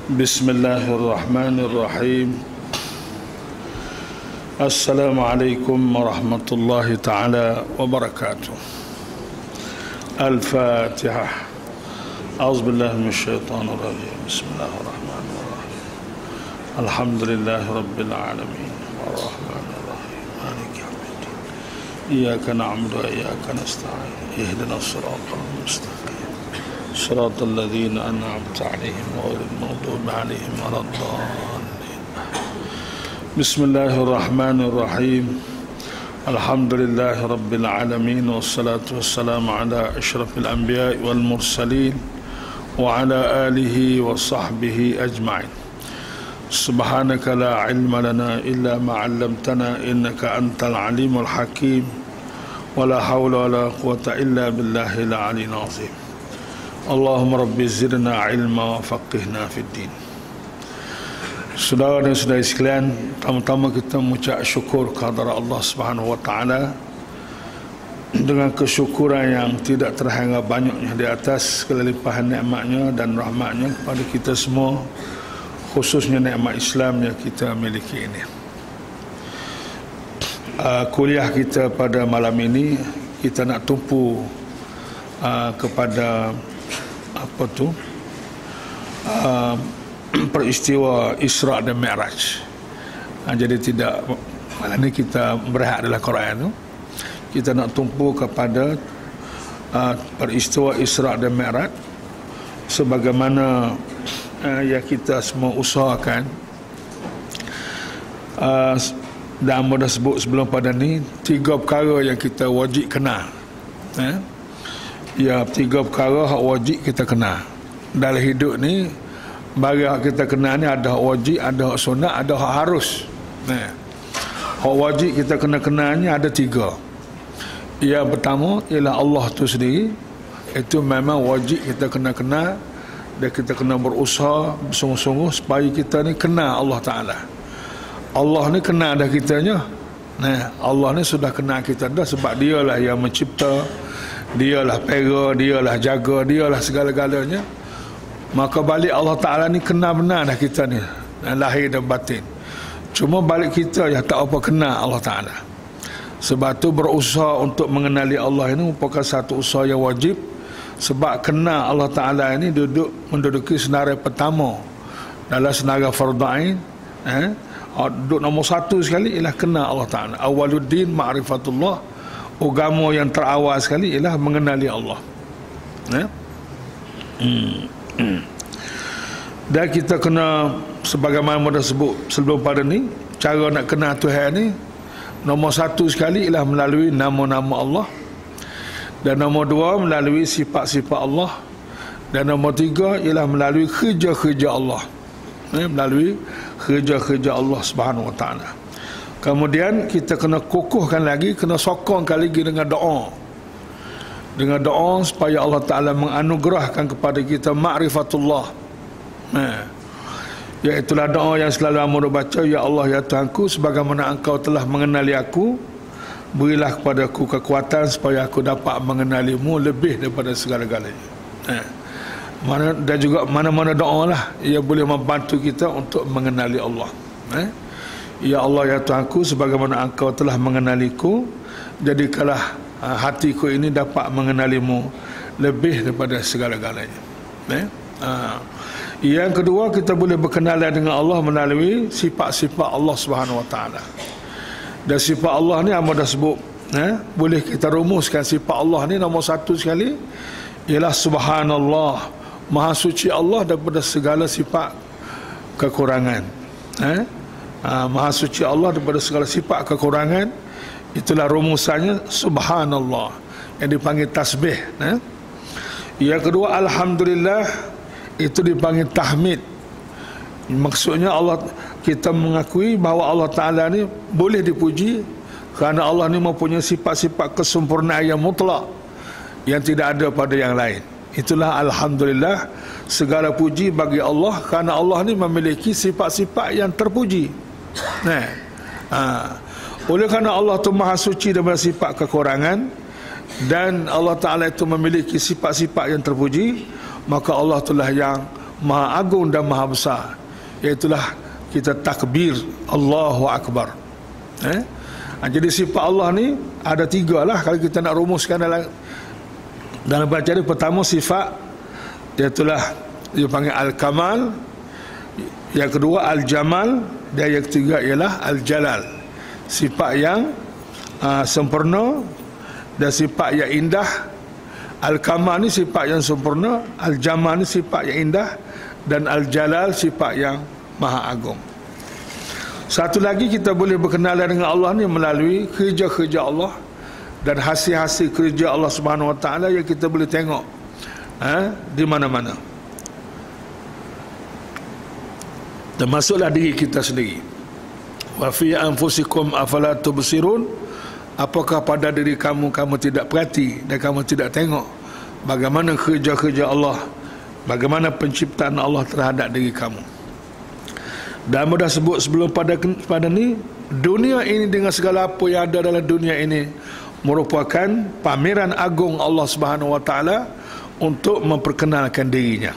Bismillahirrahmanirrahim. Assalamualaikum warahmatullahi ta'ala wabarakatuh. Al-Fatihah. A'udzubillahi minasyaitonir rajim. Bismillahirrahmanirrahim. Alhamdulillahi rabbil alamin. Arrahmanir rahim. Maliki yaumiddin. Iyyaka na'budu wa iyyaka nasta'in. Ihdinas siratal mustaqim. صراط الذين أنعمت عليهم غير المغضوب عليهم ولا الضالين. بسم الله الرحمن الرحيم. الحمد لله رب العالمين والصلاة والسلام على أشرف الأنبياء والمرسلين وعلى آله وصحبه أجمعين. سبحانك لا علم لنا إلا ما علمتنا إنك أنت العليم الحكيم ولا حول ولا قوة إلا بالله العلي العظيم. Allahumma rabbi zidna ilma wa faqihna fid din. Saudara dan saudari sekalian, pertama-tama kita mengucap syukur kepada Allah Subhanahu wa taala dengan kesyukuran yang tidak terhingga banyaknya di atas segala limpahan nikmatnya dan rahmatnya kepada kita semua, khususnya nikmat Islam yang kita miliki ini. Kuliah kita pada malam ini kita nak tumpu kepada peristiwa Isra dan Mi'raj. Jadi tidak, malam ini kita berehat dalam Quran tu, kita nak tumpu kepada peristiwa Isra dan Mi'raj sebagaimana yang kita semua usahakan. Dan mudah sebut sebelum pada ni 3 perkara yang kita wajib kenal. Ya, 3 perkara hak wajib kita kenal dalam hidup ni. Bagi hak kita kenal ni ada hak wajib, ada hak sunat, ada hak harus. Hak wajib kita kena kenalnya ada 3. Yang pertama ialah Allah tu sendiri. Itu memang wajib kita kena kenal, dan kita kena berusaha bersungguh-sungguh supaya kita ni kenal Allah Ta'ala. Allah ni kenal dah kitanya. Allah ni sudah kenal kita dah, sebab dialah yang mencipta, dialah pera, dialah jaga, dialah segala-galanya. Maka balik Allah Ta'ala ni kenal benar dah kita ni, lahir dan batin. Cuma balik kita yang tak apa kenal Allah Ta'ala. Sebab tu berusaha untuk mengenali Allah ini merupakan satu usaha yang wajib. Sebab kenal Allah Ta'ala ini menduduki senarai pertama dalam senarai fardu ain. Duduk nombor 1 sekali ialah kenal Allah Ta'ala. Awaluddin ma'rifatullah. Agama yang terawal sekali ialah mengenali Allah. Dan kita kena, sebagaimana mudah sebut sebelum pada ni, cara nak kenal Tuhan ni, nombor 1 sekali ialah melalui nama-nama Allah, dan nombor 2 melalui sifat-sifat Allah, dan nombor 3 ialah melalui kerja-kerja Allah. Melalui kerja-kerja Allah Subhanahu wa taala. Kemudian kita kena kukuhkan lagi, kena sokongkan lagi dengan doa. Dengan doa supaya Allah Ta'ala menganugerahkan kepada kita ma'rifatullah. Iaitulah doa yang selalu Amba baca, ya Allah ya Tuhanku, sebagaimana Engkau telah mengenali aku, berilah kepada aku kekuatan supaya aku dapat mengenalimu lebih daripada segala-galanya. Dan juga mana-mana doa lah ia boleh membantu kita untuk mengenali Allah. Ya Allah ya Tuhanku, sebagaimana Engkau telah mengenaliku, jadikanlah hatiku ini dapat mengenalimu lebih daripada segala-galanya. Yang kedua, kita boleh berkenalan dengan Allah melalui sifat-sifat Allah Subhanahu wa taala. Dan sifat Allah ni Amba dah sebut, boleh kita rumuskan sifat Allah ni nombor 1 sekali ialah subhanallah, maha suci Allah daripada segala sifat kekurangan. Maha suci Allah daripada segala sifat kekurangan. Itulah rumusannya subhanallah, yang dipanggil tasbih. Yang kedua, alhamdulillah, itu dipanggil tahmid. Maksudnya Allah, kita mengakui bahawa Allah Ta'ala ni boleh dipuji kerana Allah ni mempunyai sifat-sifat kesempurnaan yang mutlak yang tidak ada pada yang lain. Itulah alhamdulillah, segala puji bagi Allah kerana Allah ni memiliki sifat-sifat yang terpuji. Oleh kerana Allah tu maha suci daripada sifat kekurangan, dan Allah Ta'ala itu memiliki sifat-sifat yang terpuji, maka Allah itulah yang Maha Agung dan Maha Besar, iaitulah kita takbir Allahu Akbar. Jadi sifat Allah ni ada 3 lah kalau kita nak rumuskan dalam baca ni. Pertama sifat, iaitulah dia panggil Al-Kamal. Yang kedua Al-Jamal, dan yang ketiga ialah Al-Jalal, sifat yang sempurna dan sifat yang indah. Al-Kamal ni sifat yang sempurna, Al-Jamal ni sifat yang indah, dan Al-Jalal sifat yang maha agung. Satu lagi, kita boleh berkenalan dengan Allah ni melalui kerja-kerja Allah dan hasil-hasil kerja Allah Subhanahu Wa Taala yang kita boleh tengok di mana-mana. Termasuklah diri kita sendiri. Wa fi anfusikum afala tubsirun, apakah pada diri kamu tidak perhati dan kamu tidak tengok bagaimana kerja-kerja Allah, bagaimana penciptaan Allah terhadap diri kamu. Dan mudah sebut sebelum pada ni, dunia ini dengan segala apa yang ada dalam dunia ini merupakan pameran agung Allah Subhanahu Wa Taala untuk memperkenalkan dirinya.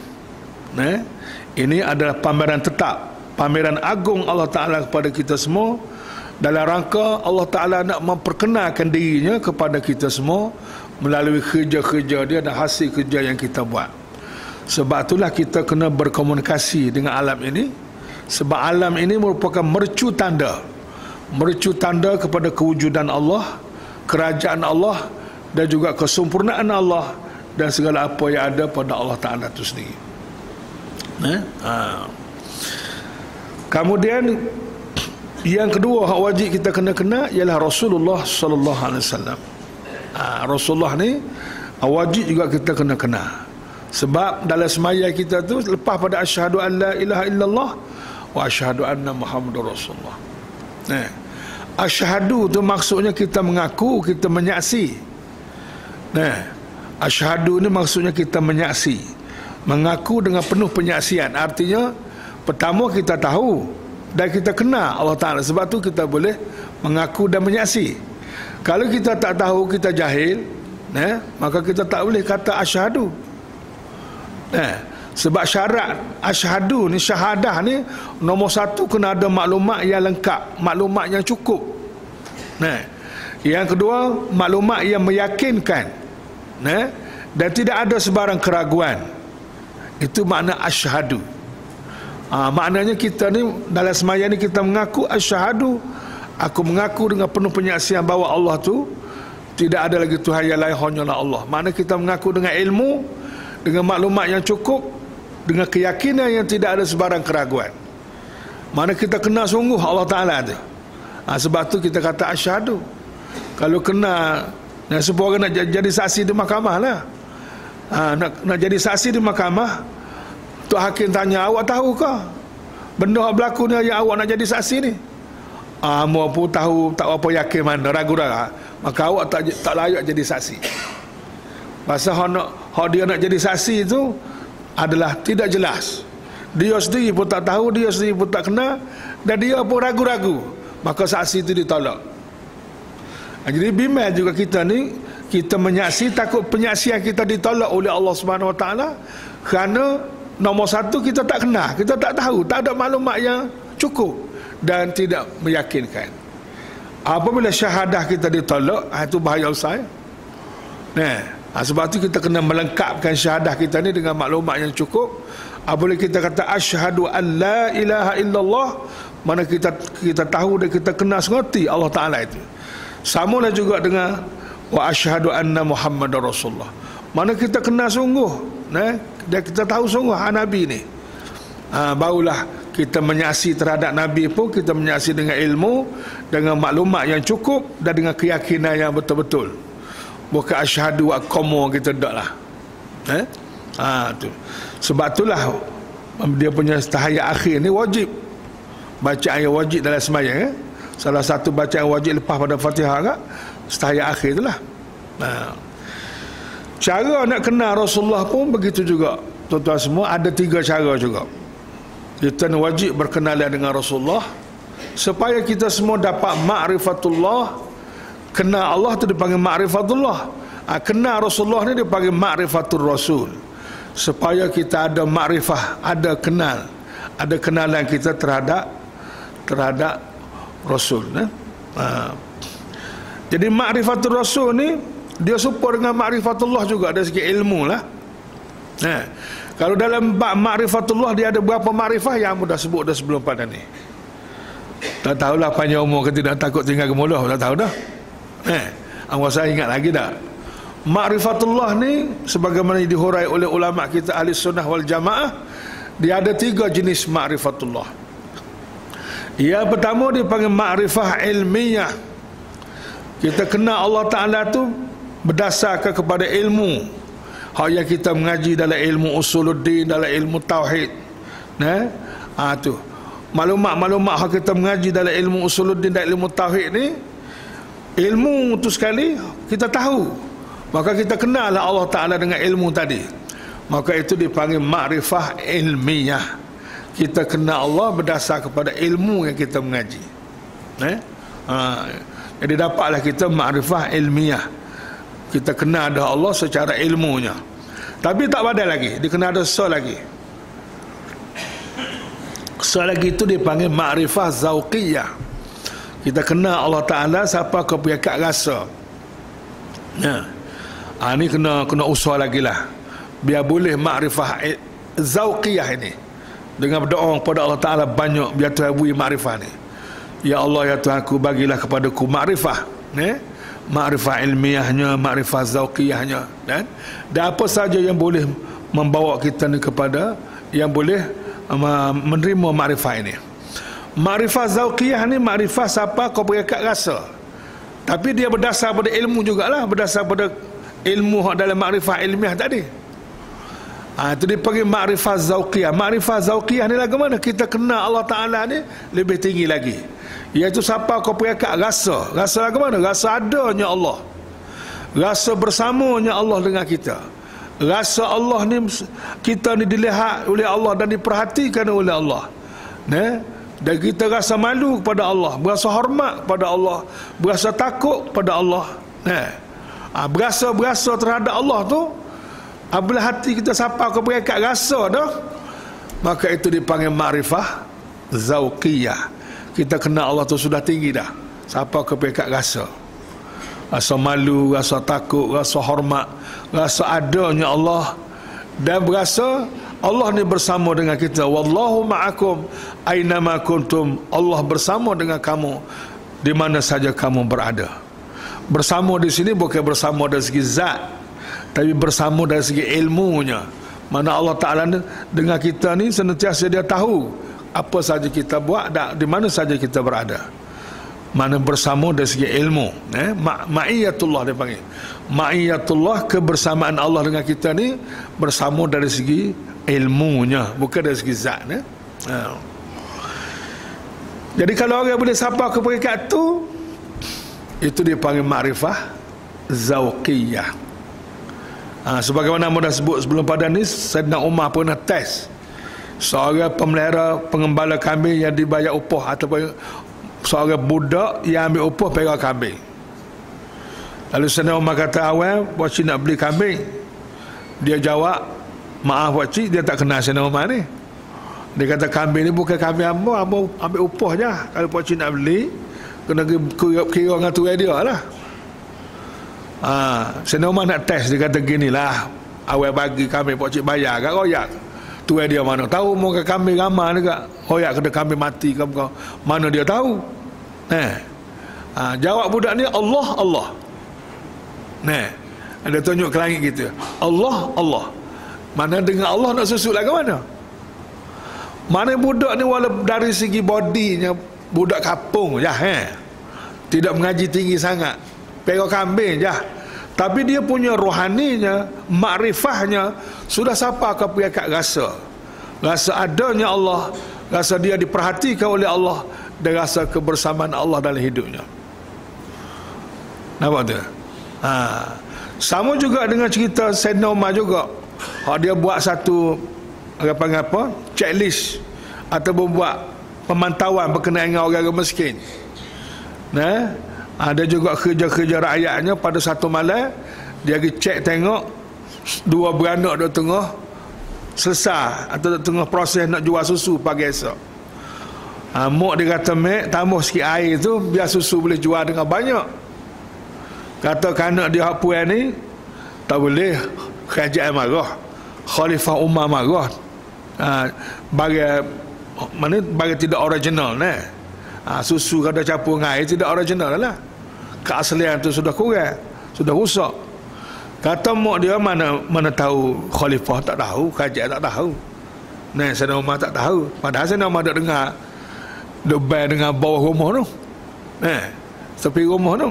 Ini adalah pameran tetap, pameran agung Allah Ta'ala kepada kita semua, dalam rangka Allah Ta'ala nak memperkenalkan dirinya kepada kita semua melalui kerja-kerja dia dan hasil kerja yang kita buat. Sebab itulah kita kena berkomunikasi dengan alam ini, sebab alam ini merupakan mercu tanda kepada kewujudan Allah, kerajaan Allah, dan juga kesempurnaan Allah dan segala apa yang ada pada Allah Ta'ala itu sendiri. Kemudian yang kedua hak wajib kita kena ialah Rasulullah sallallahu alaihi wasallam. Rasulullah ni wajib juga kita kena. Sebab dalam semaya kita tu lepas pada asyhadu an la ilaha illallah wa asyhadu anna Muhammadar Rasulullah. Asyhadu tu maksudnya kita mengaku, kita menyaksi. Asyhadu ni maksudnya kita menyaksi, mengaku dengan penuh penyaksian. Artinya pertama kita tahu dan kita kenal Allah Ta'ala, sebab tu kita boleh mengaku dan menyaksi. Kalau kita tak tahu, kita jahil, maka kita tak boleh kata asyhadu. Sebab syarat asyhadu ni, syahadah ni, nombor satu kena ada maklumat yang lengkap, maklumat yang cukup. Yang kedua, maklumat yang meyakinkan, dan tidak ada sebarang keraguan. Itu makna asyhadu. Maknanya kita ni dalam semaya ni kita mengaku asyhadu, aku mengaku dengan penuh penyaksian bahawa Allah tu tidak ada lagi Tuhan yang lain, hanyalah Allah. Makna kita mengaku dengan ilmu, dengan maklumat yang cukup, dengan keyakinan yang tidak ada sebarang keraguan. Mana kita kenal sungguh Allah Ta'ala tu. Sebab tu kita kata asyhadu. Kalau kena, semua orang nak jadi saksi di mahkamah lah. Nak jadi saksi di mahkamah, Tok Hakim tanya, awak tahu ke benda yang berlaku ni yang awak nak jadi saksi ni? Mau pun tahu, tak apa yakin mana, ragu-ragu, maka awak tak layak jadi saksi. Pasal hak dia nak jadi saksi itu adalah tidak jelas. Dia sendiri pun tak tahu, dia sendiri pun tak kenal, dan dia pun ragu-ragu, maka saksi itu ditolak. Jadi bimbang juga kita ni, kita menyaksi, takut penyaksian kita ditolak oleh Allah Subhanahu Wa Taala, kerana nombor satu kita tak kenal, kita tak tahu, tak ada maklumat yang cukup dan tidak meyakinkan. Apabila syahadah kita ditolak, itu bahaya besar. Sebab itu kita kena melengkapkan syahadah kita ni dengan maklumat yang cukup. Apabila kita kata asyhadu an la ilaha illallah, mana kita tahu dan kita kenal sengerti Allah Ta'ala itu. Samalah juga dengan wa asyhadu anna Muhammadar Rasulullah, mana kita kenal sungguh, dan kita tahu sungguh Nabi ni. Barulah kita menyaksi terhadap Nabi pun kita menyaksi dengan ilmu, dengan maklumat yang cukup dan dengan keyakinan yang betul-betul. Bukan asyhadu wa qamu kita tak lah. Tu. Sebab itulah dia punya tahiyat akhir ni wajib. Bacaan yang wajib dalam sembahyang. Salah satu bacaan wajib lepas pada Fatihah kan, tahiyat akhir itulah. Cara nak kenal Rasulullah pun begitu juga. Tuan-tuan semua, ada 3 cara juga. Kita wajib berkenalan dengan Rasulullah supaya kita semua dapat ma'rifatullah. Kenal Allah tu dipanggil ma'rifatullah. Kenal Rasulullah ni dipanggil ma'rifatul Rasul. supaya kita ada makrifah, ada kenalan kita terhadap Rasul. Jadi makrifatul Rasul ni dia serupa dengan makrifatullah juga dari segi ilmu lah. Kalau dalam bab makrifatullah dia ada berapa makrifah yang mudah sebut dah sebelum pada ni. Tak tahulah panjang umur ke tidak, takut tinggal gemuluh, tak tahu dah. Awak saya ingat lagi tak? Makrifatullah ni sebagaimana dihurai oleh ulama kita ahli sunnah wal jamaah, dia ada 3 jenis makrifatullah. Yang pertama dipanggil makrifah ilmiah. Kita kenal Allah Ta'ala tu berdasarkan kepada ilmu yang kita mengaji dalam ilmu usuluddin, dalam ilmu tauhid. Tu maklumat yang kita mengaji dalam ilmu usuluddin dan ilmu tauhid ni, ilmu tu sekali kita tahu, maka kita kenal lah Allah Ta'ala dengan ilmu tadi, maka itu dipanggil makrifah ilmiah. Kita kenal Allah berdasar kepada ilmu yang kita mengaji. Jadi dapatlah kita makrifah ilmiah. Kita kenal ada Allah secara ilmunya. Tapi tak badal lagi, dia kena ada lagi. Lagi itu dipanggil makrifah zauqiyah. Kita kenal Allah Ta'ala siapa kepiakat rasa. Ini kena usaha lagi lah, biar boleh makrifah zauqiyah ini. Dengan berdoa kepada Allah Ta'ala banyak, biar Tuhan beri makrifah ni. Ya Allah, ya Tuhan aku, bagilah kepadaku makrifah, makrifah ilmiahnya, makrifah zauqiyahnya, dan apa saja yang boleh membawa kita ni kepada yang boleh menerima makrifah ini. Makrifah zauqiyah ni makrifah siapa kau berikat rasa, tapi dia berdasar pada ilmu jugalah, berdasar pada ilmu dalam makrifah ilmiah tadi. Itu dipanggil makrifah zauqiyah. Makrifah zauqiyah ni bagaimana kita kenal Allah Ta'ala ni lebih tinggi lagi, iaitu siapa kau berikat rasa. Rasa bagaimana? Rasa adanya Allah, rasa bersamanya Allah dengan kita, rasa Allah ni, kita ni dilihat oleh Allah dan diperhatikan oleh Allah, dan kita rasa malu kepada Allah, berasa hormat kepada Allah, berasa takut kepada Allah, berasa terhadap Allah tu. Apabila hati kita siapa kau berikat rasa dah, maka itu dipanggil makrifah zauqiyah. Kita kenal Allah tu sudah tinggi dah, siapa kau berikat rasa, rasa malu, rasa takut, rasa hormat, rasa adanya Allah, dan berasa Allah ni bersama dengan kita. Wallahu ma'akum ainama kuntum. Allah bersama dengan kamu di mana saja kamu berada. Bersama di sini bukan bersama dari segi zat, tapi bersama dari segi ilmunya. Mana Allah Ta'ala dengan kita ni senantiasa dia tahu apa saja kita buat, di mana saja kita berada. Mana bersama dari segi ilmu, ma'iyatullah dia panggil. Ma'iyatullah, kebersamaan Allah dengan kita ni bersama dari segi ilmunya, bukan dari segi zat. Jadi kalau orang boleh sapa ke peringkat tu, itu dipanggil makrifah zauqiyah. Sebagaimana mudah sebut sebelum pada ni, Saidina Umar pernah test seorang pemelihara pengembala kambing yang dibayar upah, ataupun seorang budak yang ambil upah pegang kambing. Lalu Saidina Umar kata, awal pakcik nak beli kambing. Dia jawab, maaf pakcik, dia tak kenal Saidina Umar ni. Dia kata, kambing ni bukan kambing hamba ambil upah je. Kalau pakcik nak beli, kena kira dengan tu dia lah. Saidina Umar nak test, dia kata gini lah, awal bagi kambing pakcik bayar kat royak. Tu dia mana tahu muka kambing ramah juga, royak kena kambing mati ke mana dia tahu. Jawab budak ni, Allah Allah. Dia tunjuk ke langit gitu, Allah Allah. Mana dengan Allah nak susut lah ke mana? Mana budak ni walaupun dari segi bodinya budak kapung je, tidak mengaji tinggi sangat, pegang kambing je, tapi dia punya rohaninya, makrifahnya sudah siapa ke pihak rasa adanya Allah, rasa dia diperhatikan oleh Allah, dan rasa kebersamaan Allah dalam hidupnya. Nampak tu? Sama juga dengan cerita Saidina Umar juga. Dia buat satu apa checklist ataupun buat pemantauan berkenaan dengan orang miskin. Ada juga kerja-kerja rakyatnya. Pada satu malam dia pergi cek tengok dua beranak di tengah selesai atau tengah proses nak jual susu pagi esok. Mak dia kata, mek tambah sikit air tu biar susu boleh jual dengan banyak. Kata kanak dia hak puan ni tak boleh, kerajaan marah, Khalifah Umar marah. Bagi tidak original nah. Susu kalau campur dengan air tidak original lah. Keaslian tu sudah kurang, sudah rusak. Kata mak dia, mana tahu khalifah tak tahu, kerajaan tak tahu. Nah, Sayyidina Umar tak tahu. Padahal Sayyidina Umar dak dengar debat dengan bawah rumah tu. Tepi rumah tu.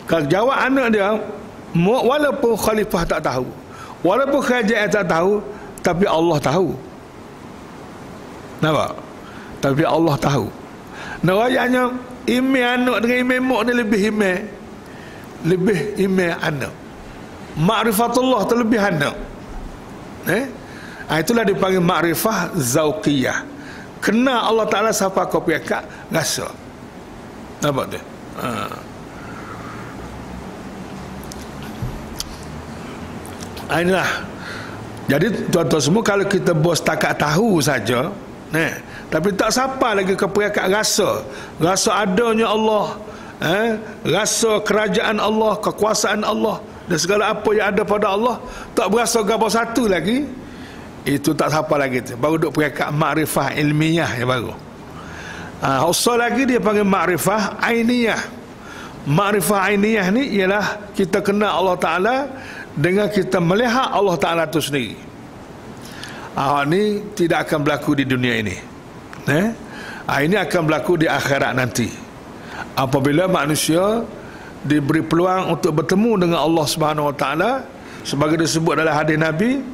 Kalau jawab anak dia, walaupun khalifah tak tahu, walaupun kerajaan tak tahu, tapi Allah tahu. Nampak? Tapi Allah tahu. Narayanya email anak dengan email mak ni lebih email anak. Ma'rifatullah terlebih anak. Itulah dipanggil ma'rifah zauqiyah. Kena Allah Ta'ala siapa kau pihak rasa. Nampak tu? Inilah. Jadi tuan-tuan semua, kalau kita bos takat tahu saja, tapi tak siapa lagi keperkataan rasa adanya Allah, rasa kerajaan Allah, kekuasaan Allah dan segala apa yang ada pada Allah, tak berasa gambar satu lagi, itu tak siapa lagi tu. Baru duk perkataan makrifah ilmiah yang baru. Usah lagi dia panggil makrifah ainiyah. Makrifah ainiyah ni ialah kita kenal Allah Ta'ala dengan kita melihat Allah Ta'ala itu sendiri. Ini tidak akan berlaku di dunia ini. Ini akan berlaku di akhirat nanti, apabila manusia diberi peluang untuk bertemu dengan Allah Subhanahu Wa Taala, sebagai disebut dalam hadis Nabi,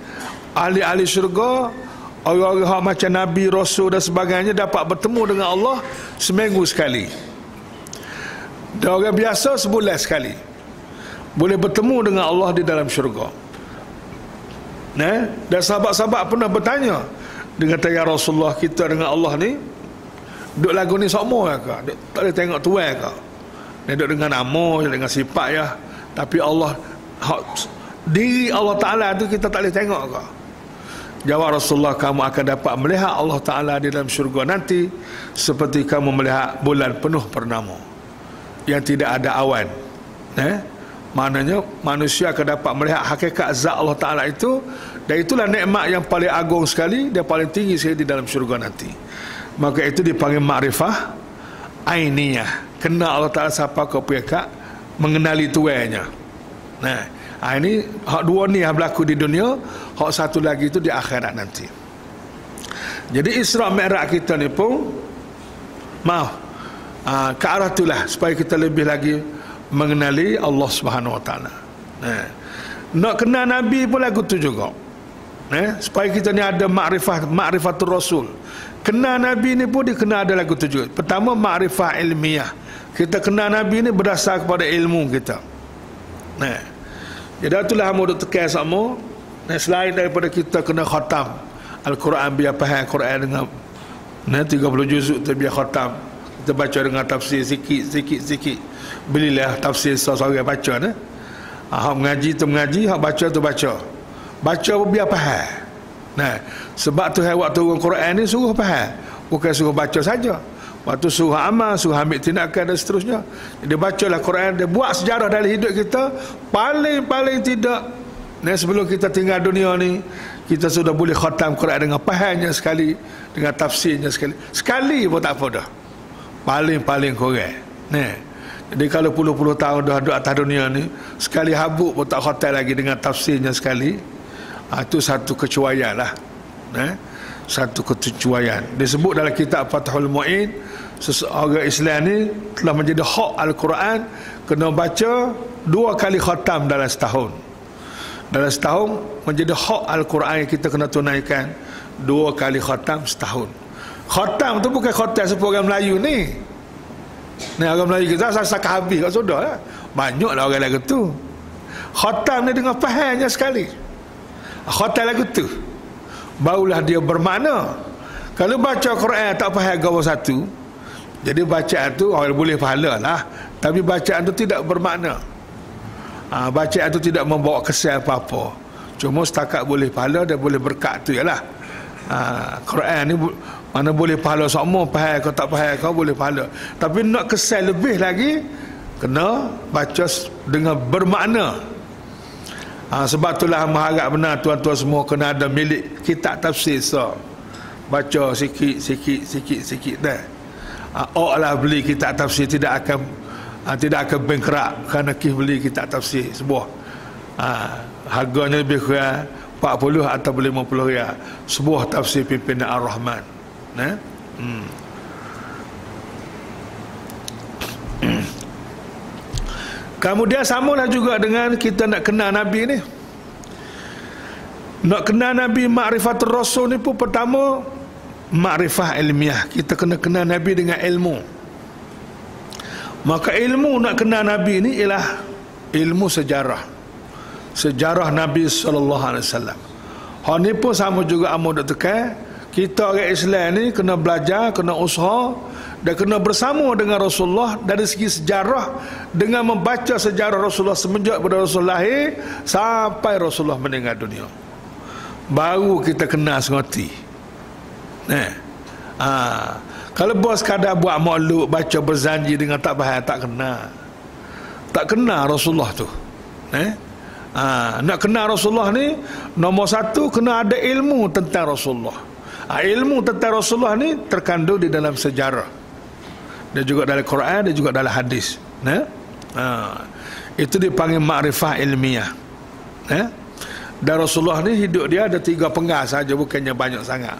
ahli-ahli syurga, orang-orang macam Nabi, Rasul dan sebagainya dapat bertemu dengan Allah seminggu sekali. Dan orang biasa sebulan sekali boleh bertemu dengan Allah di dalam syurga. Dan sahabat-sahabat pernah bertanya, dia kata, ya Rasulullah, kita dengan Allah ni duk lagu ni sama ke? Tak boleh tengok tuan ke? Dia duk dengan nama, dengan sifat ya, tapi Allah, diri Allah Ta'ala tu kita tak boleh tengok ke? Jawab Rasulullah, kamu akan dapat melihat Allah Ta'ala di dalam syurga nanti seperti kamu melihat bulan penuh purnama yang tidak ada awan. Maknanya manusia akan dapat melihat hakikat zat Allah Ta'ala itu, dan itulah nikmat yang paling agung sekali dan paling tinggi sekali di dalam syurga nanti. Maka itu dipanggil makrifah ainiyah. Kenal Allah Ta'ala siapa kau pihak, mengenali tuannya. Ini hak dua ni yang berlaku di dunia, hak satu lagi itu di akhirat nanti. Jadi Isra' Mi'raj kita ni pun ke arah itulah, supaya kita lebih lagi mengenali Allah Subhanahu Wa Taala. Nak kenal Nabi pun lagu tu juga. Supaya kita ni ada ma'rifatul Rasul. Kenal Nabi ni pun dikenal ada lagu tu juga. Pertama, ma'rifah ilmiah. Kita kenal Nabi ni berdasar kepada ilmu kita. Jadi itulah hamba duk tekan sama. Selain daripada kita kena khatam Al-Quran, biar faham Quran dengan 30 juzuk tu biar khatam. Kita baca dengan tafsir sikit. Belilah tafsir seorang baca ni. Hak mengaji tu mengaji, hak baca tu baca. Baca biar faham. Sebab tu waktu turun Quran ni suruh faham, bukan suruh baca saja. Waktu suruh amal, suruh ambil tindakan dan seterusnya. Dia bacalah Quran, dia buat sejarah dalam hidup kita. Paling tidak, sebelum kita tinggal dunia ni, kita sudah boleh khatam Quran dengan fahamnya sekali, dengan tafsirnya sekali. Sekali pun tak apa dah. Paling kurang. Jadi kalau puluh-puluh tahun dah ada atas dunia ni, sekali habuk pun tak khatam lagi dengan tafsirnya sekali. Itu satu kecuaian lah. Satu kecuaian. Disebut dalam kitab Fathul Mu'in, seseorang Islam ni telah menjadi hak Al-Quran, kena baca 2 kali khatam dalam setahun. Dalam setahun menjadi hak Al-Quran yang kita kena tunaikan 2 kali khatam setahun. Khatam tu bukan khatam seperti orang Melayu ni. Orang Melayu kita sasak habis kat sudah lah. Banyaklah orang lagu tu. Khatam ni dengan fahamnya sekali. Khatam lagu tu barulah dia bermakna. Kalau baca Quran tak faham gawas satu, jadi bacaan tu orang boleh pahala lah, tapi bacaan tu tidak bermakna. Bacaan tu tidak membawa kesan apa-apa, Cuma setakat boleh pahala dan boleh berkat tu ialah Quran ni mana boleh pahala semua, faham kau tak faham kau boleh pahala. Tapi nak kesal lebih lagi kena baca dengan bermakna. Sebab itulah mengharap benar tuan-tuan semua kena ada milik kitab tafsir. So baca sikit dah. Lah beli kitab tafsir tidak akan bankrupt kerana kis beli kitab tafsir sebuah. Harganya lebih kurang 40 atau 50 riyal sebuah tafsir pimpinan Ar-Rahman. Kemudian samalah juga dengan kita nak kenal Nabi ni. Nak kenal Nabi, ma'rifatul Rasul ni pun pertama makrifah ilmiah. Kita kena kenal Nabi dengan ilmu. Maka ilmu nak kenal Nabi ni ialah ilmu sejarah. Sejarah Nabi SAW. Hal ni pun sama juga amu dok tekan. Kita orang Islam ni kena belajar, kena usaha dan kena bersama dengan Rasulullah dari segi sejarah, dengan membaca sejarah Rasulullah semenjak pada Rasulullah lahir sampai Rasulullah meninggal dunia. Baru kita kenal sengoti. Kalau bos sekadar buat makluk, baca berzanji dengan tak faham, tak kenal Rasulullah tu. Nak kenal Rasulullah ni nombor satu kena ada ilmu tentang Rasulullah. Ilmu tentang Rasulullah ni terkandung di dalam sejarah, dan juga dalam Quran, dan juga dalam hadis. Itu dipanggil makrifah ilmiah. Dan Rasulullah ni hidup dia ada 3 penggal saja, bukannya banyak sangat.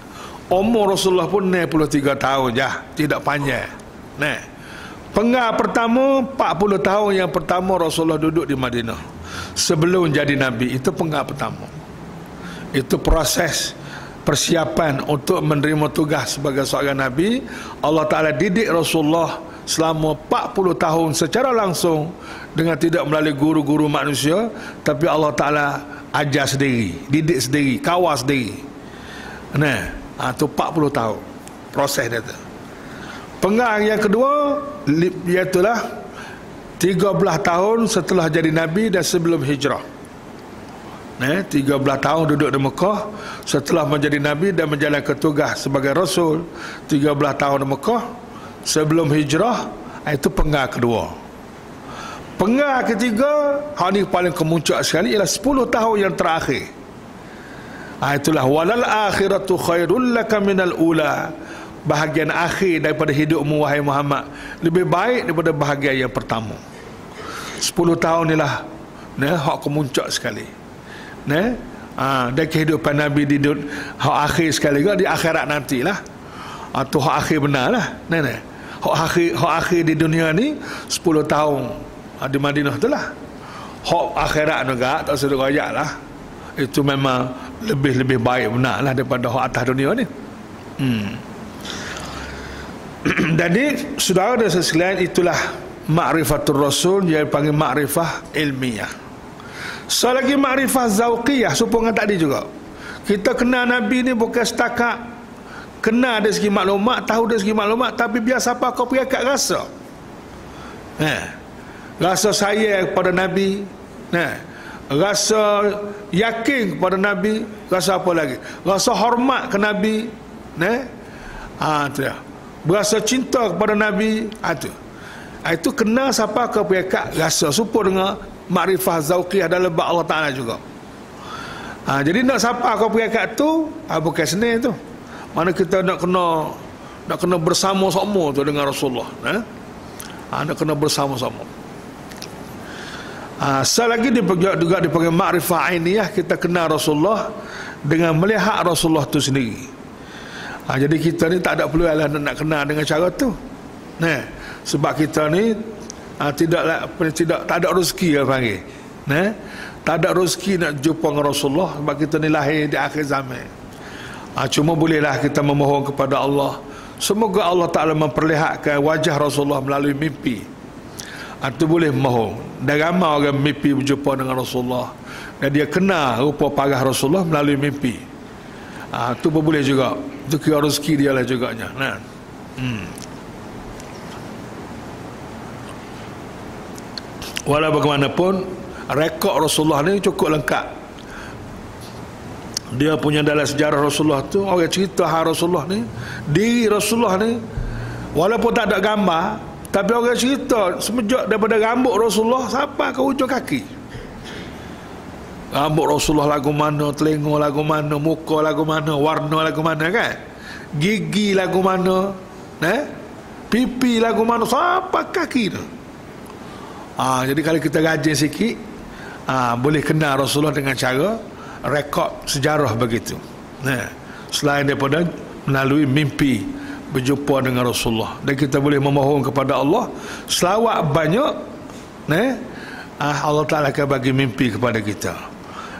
Umur Rasulullah pun 63 tahun je, tidak panjang. Penggal pertama 40 tahun yang pertama Rasulullah duduk di Madinah sebelum jadi Nabi. Itu penggal pertama. Itu proses persiapan untuk menerima tugas sebagai seorang Nabi. Allah Ta'ala didik Rasulullah selama 40 tahun secara langsung dengan tidak melalui guru-guru manusia, tapi Allah Ta'ala ajar sendiri, didik sendiri, kawal sendiri. Itu 40 tahun proses dia tu. Penggal yang kedua iaitulah 13 tahun setelah jadi Nabi dan sebelum hijrah. 13 tahun duduk di Mekah setelah menjadi Nabi dan menjalankan tugas sebagai Rasul. 13 tahun di Mekah sebelum hijrah. Itu penggal kedua. Penggal ketiga, hal ini paling kemuncak sekali, ialah 10 tahun yang terakhir. Itulah walal akhiratu khairul laka minal ula. Bahagian akhir daripada hidupmu wahai Muhammad lebih baik daripada bahagian yang pertama. 10 tahun inilah hak kemuncak sekali. Dan kehidupan Nabi di hak akhir sekali juga di akhirat nantilah. Itu hak akhir benarlah. Hak akhir di dunia ni 10 tahun di Madinah itulah. Hak akhirat juga tak usah royak lah. Itu memang lebih baik benarlah daripada hak atas dunia ni. Jadi saudara dan sekalian, itulah ma'rifatul Rasul yang dipanggil ma'rifah ilmiah. Selagi ma'rifah zauqiyah, supaya tadi juga kita kenal Nabi ni bukan setakat kenal dari segi maklumat, tahu dari segi maklumat, tapi biasa apa kau pergi kat rasa. Rasa sayang kepada Nabi, rasa yakin kepada Nabi, rasa apa lagi? Rasa hormat ke Nabi, tu ya. Berasa cinta kepada Nabi, itu kenal siapa kau pergi kat rasa, supaya dengan makrifah zauqiyah dalam bab Allah Ta'ala juga. Jadi nak siapa kau pergi kat tu, bukan senang tu. Mana kita nak kena bersama-sama tu dengan Rasulullah. Nak kena bersama-sama. Selagi juga dipanggil makrifah ainiyah, kita kenal Rasulullah dengan melihat Rasulullah tu sendiri. Jadi kita ni tak ada perlu nak kenal dengan cara tu. Sebab kita ni tak ada rezeki panggil. Tak ada rezeki nak jumpa dengan Rasulullah sebab kita ni lahir di akhir zaman. Cuma bolehlah kita memohon kepada Allah, semoga Allah Ta'ala memperlihatkan wajah Rasulullah melalui mimpi. Itu boleh memohon. Dan ramai orang mimpi berjumpa dengan Rasulullah dan dia kenal rupa parah Rasulullah melalui mimpi. Itu pun boleh juga. Itu kira rezeki dia lah juganya. Walau bagaimanapun, rekod Rasulullah ni cukup lengkap. Dia punya dalam sejarah Rasulullah tu, orang cerita Rasulullah ni, diri Rasulullah ni, walaupun tak ada gambar, tapi orang cerita semenjak daripada rambut Rasulullah sampai ke hujung kaki. Rambut Rasulullah lagu mana, telinga lagu mana, muka lagu mana, warna lagu mana kan, gigi lagu mana, pipi lagu mana, sampai kaki tu. Jadi kalau kita rajin sikit, boleh kenal Rasulullah dengan cara rekod sejarah begitu. Selain daripada melalui mimpi berjumpa dengan Rasulullah, dan kita boleh memohon kepada Allah selawat banyak, Allah Ta'ala akan bagi mimpi kepada kita.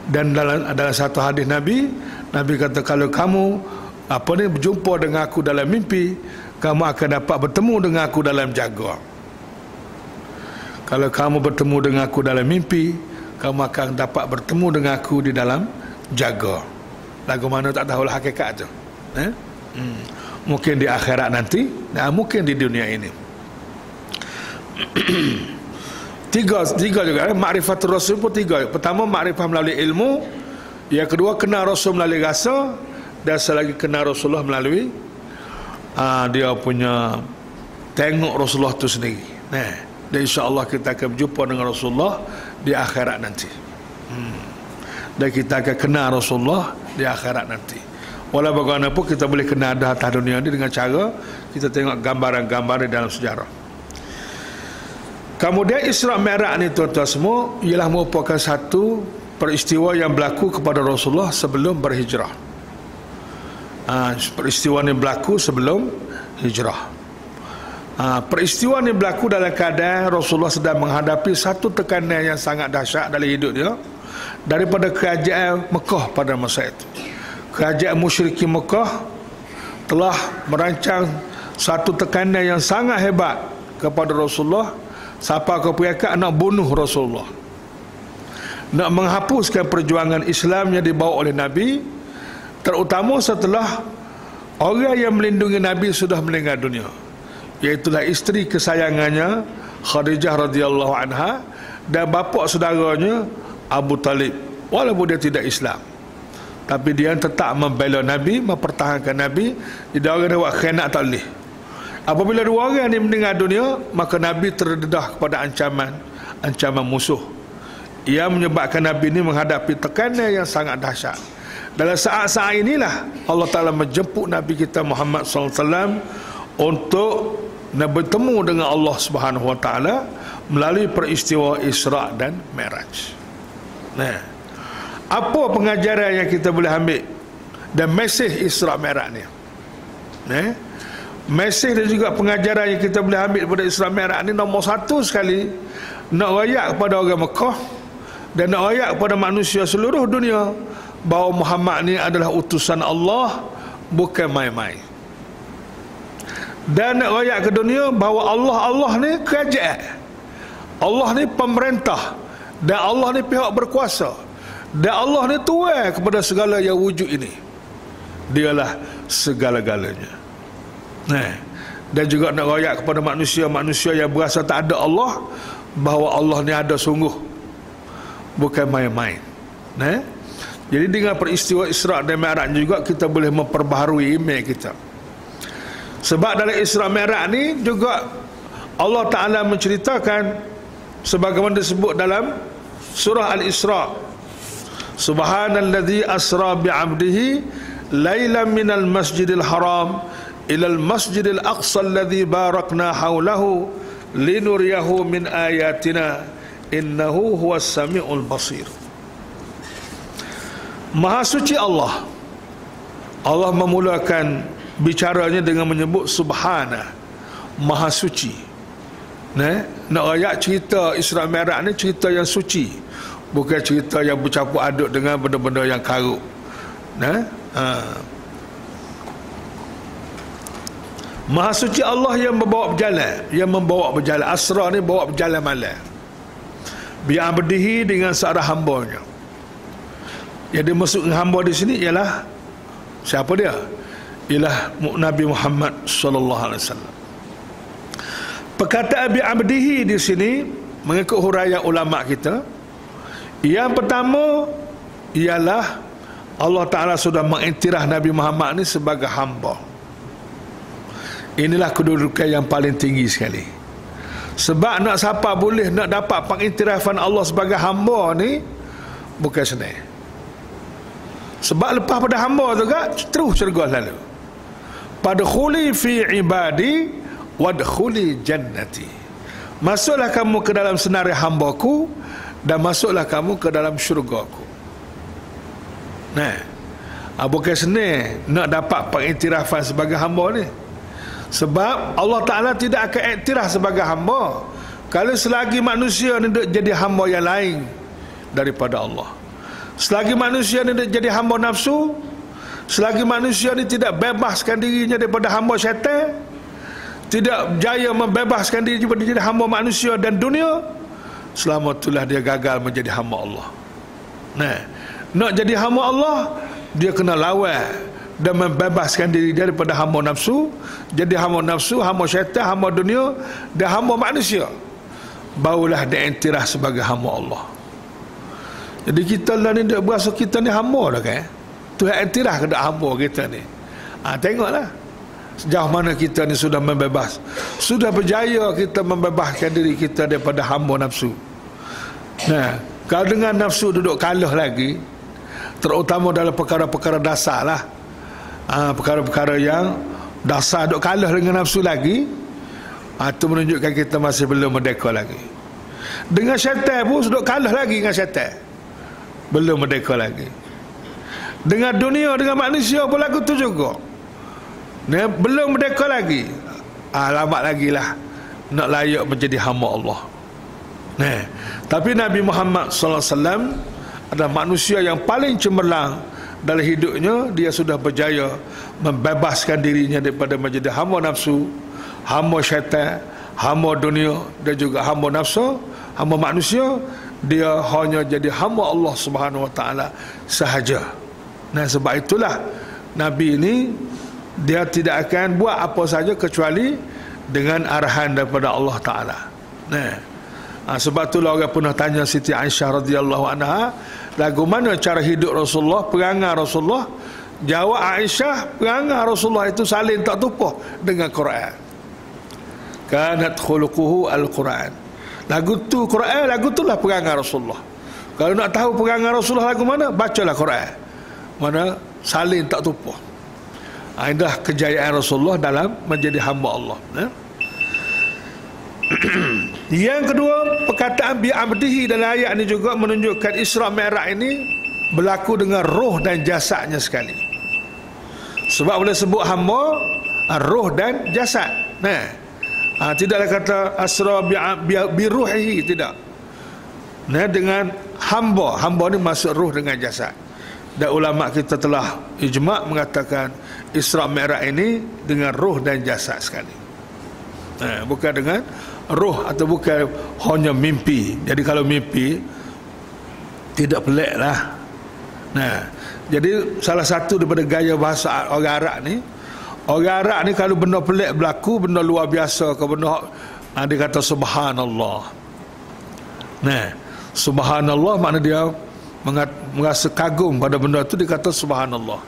Dan dalam satu hadis Nabi kata, kalau kamu berjumpa dengan aku dalam mimpi, kamu akan dapat bertemu dengan aku dalam jaga. Kalau kamu bertemu dengan aku dalam mimpi, kamu akan dapat bertemu dengan aku di dalam jaga. Lagu mana tak tahulah hakikat tu. Mungkin di akhirat nanti, mungkin di dunia ini. Tiga juga. Ma'rifatul Rasul pun tiga. Pertama, ma'rifah melalui ilmu. Yang kedua, kenal Rasul melalui rasa. Dan selagi kenal Rasulullah melalui dia punya tengok Rasulullah tu sendiri. Dan insya-Allah kita akan berjumpa dengan Rasulullah di akhirat nanti. Dan kita akan kenal Rasulullah di akhirat nanti. Walau bagaimanapun kita boleh kenal dah atas dunia ini dengan cara kita tengok gambaran-gambar di dalam sejarah. Kemudian Isra' Mi'raj ni tuan-tuan semua ialah merupakan satu peristiwa yang berlaku kepada Rasulullah sebelum berhijrah. Peristiwa ni berlaku sebelum hijrah. Peristiwa ni berlaku dalam keadaan Rasulullah sedang menghadapi satu tekanan yang sangat dahsyat dalam hidup dia daripada kerajaan Mekah pada masa itu. Kerajaan musyrikin Mekah telah merancang satu tekanan yang sangat hebat kepada Rasulullah, sampai ke peringkat nak bunuh Rasulullah, nak menghapuskan perjuangan Islam yang dibawa oleh Nabi, terutama setelah orang yang melindungi Nabi sudah meninggal dunia, iaitulah isteri kesayangannya Khadijah radhiyallahu anha dan bapa saudaranya Abu Talib. Walaupun dia tidak Islam, tapi dia tetap membela Nabi, mempertahankan Nabi. Dia orang yang buat khianat tak boleh. Apabila dua orang ni meninggal dunia, maka Nabi terdedah kepada ancaman musuh. Ia menyebabkan Nabi ini menghadapi tekanan yang sangat dahsyat. Dalam saat-saat inilah Allah Ta'ala menjemput Nabi kita Muhammad SAW untuk bertemu dengan Allah Subhanahu Wa Ta'ala melalui peristiwa Isra' dan Mi'raj. Apa pengajaran yang kita boleh ambil dan mesej Isra' Mi'raj ni? Mesej dan juga pengajaran yang kita boleh ambil daripada Isra' Mi'raj ni, nombor satu sekali, nak rayak kepada orang Mekah dan nak rayak kepada manusia seluruh dunia bahawa Muhammad ni adalah utusan Allah, bukan main-main. Dan nak rayak ke dunia bahawa Allah ni kerajaan, Allah ni pemerintah, dan Allah ni pihak berkuasa, dan Allah ni tuan kepada segala yang wujud ini. Dialah segala-galanya. Dan juga nak rayak kepada manusia yang berasa tak ada Allah, bahawa Allah ni ada sungguh, bukan main-main. Jadi dengan peristiwa Isra' dan Mi'raj juga kita boleh memperbaharui iman kita. Sebab dalam Isra' Mi'raj ni juga Allah Ta'ala menceritakan sebagaimana disebut dalam surah Al-Isra', Subhanalladzi asra bi'abdihi lailan minal masjidil haram ilal masjidil aqsa alladzi barakna haulahu linuriyahu min ayatina innahu huwas sami'ul basir. Maha suci Allah. Allah memulakan bicaranya dengan menyebut Subhana, Maha suci. Nak rayak cerita Isra' Mi'raj ni cerita yang suci, bukan cerita yang bercampur aduk dengan benda-benda yang karuk. Maha suci Allah yang membawa berjalan, Asra ni bawa berjalan malam, bi'abdihi dengan seorang hambanya. Yang dimaksud hamba di sini ialah siapa dia? Ialah Nabi Muhammad sallallahu alaihi wasallam. Perkataan bi'abdihi di sini mengikut huraian ulama kita, yang pertama ialah Allah Ta'ala sudah mengiktiraf Nabi Muhammad ni sebagai hamba. Inilah kedudukan yang paling tinggi sekali. Sebab nak siapa boleh nak dapat pengiktirafan Allah sebagai hamba ni bukan senang. Sebab lepas pada hamba tu kan terus syurga lalu. Padkhuli fi ibadi wadkhuli jannati. Masuklah kamu ke dalam senarai hamba-Ku dan masuklah kamu ke dalam syurga-Ku. Nah, bukan senang nak dapat pengiktirafan sebagai hamba ni. Sebab Allah Ta'ala tidak akan iktiraf sebagai hamba kalau selagi manusia ni jadi hamba yang lain daripada Allah. Selagi manusia ni jadi hamba nafsu, selagi manusia ni tidak bebaskan dirinya daripada hamba syaitan, tidak jaya membebaskan diri daripada jadi hamba manusia dan dunia, selama itulah dia gagal menjadi hamba Allah. Nah, nak jadi hamba Allah, dia kena lawan dan membebaskan diri daripada hamba nafsu, jadi hamba nafsu, hamba syaitan, hamba dunia dan hamba manusia, barulah dia iktiraf sebagai hamba Allah. Jadi kita lah ni dia berasa kita ni hamba dah kan. Tuhan iktiraf ke tak hamba kita ni. Tengoklah sejauh mana kita ni sudah membebas, sudah berjaya kita membebaskan diri kita daripada hamba nafsu. Nah, kalau dengan nafsu duduk kalah lagi, terutama dalam perkara-perkara dasar lah, perkara-perkara yang dasar duk kalah dengan nafsu lagi, itu menunjukkan kita masih belum merdeka lagi. Dengan syaitan pun duk kalah lagi dengan syaitan, belum merdeka lagi. Dengan dunia, dengan manusia pun lagu tu juga, belum merdeka lagi. Lama lagi lah nak layak menjadi hamba Allah. Tapi Nabi Muhammad SAW adalah manusia yang paling cemerlang dalam hidupnya. Dia sudah berjaya membebaskan dirinya daripada menjadi hamba nafsu, hamba syaitan, hamba dunia dan juga hamba nafsu, hamba manusia. Dia hanya jadi hamba Allah Subhanahu Wa Taala sahaja. Sebab itulah Nabi ini dia tidak akan buat apa saja kecuali dengan arahan daripada Allah Taala. Sebab itulah orang pernah tanya Siti Aisyah radhiyallahu anha, lagu mana cara hidup Rasulullah, perangai Rasulullah. Jawab Aisyah, perangai Rasulullah itu salin tak tupuh dengan Quran. Kanat khuluquhu al-Quran. Lagu tu Quran, lagu itulah perangai Rasulullah. Kalau nak tahu perangai Rasulullah lagu mana, bacalah Quran. Mana salin tak tupuh. Inilah kejayaan Rasulullah dalam menjadi hamba Allah. Yang kedua, perkataan bi'abdihi dalam ayat ini juga menunjukkan Isra Mi'raj ini berlaku dengan roh dan jasadnya sekali. Sebab boleh sebut hamba, roh dan jasad. Tidaklah kata asra biruhihi, tidak. Dengan hamba, hamba ni masuk roh dengan jasad. Dan ulama kita telah ijma' mengatakan Isra Mi'raj ini dengan roh dan jasad sekali. Bukan dengan roh atau bukan hanya mimpi. Jadi kalau mimpi tidak pelik lah. Jadi salah satu daripada gaya bahasa orang Arab ni, orang Arab ni kalau benda pelik berlaku, benda luar biasa ke benda, dia kata subhanallah. Subhanallah makna dia merasa kagum pada benda tu, dia kata subhanallah.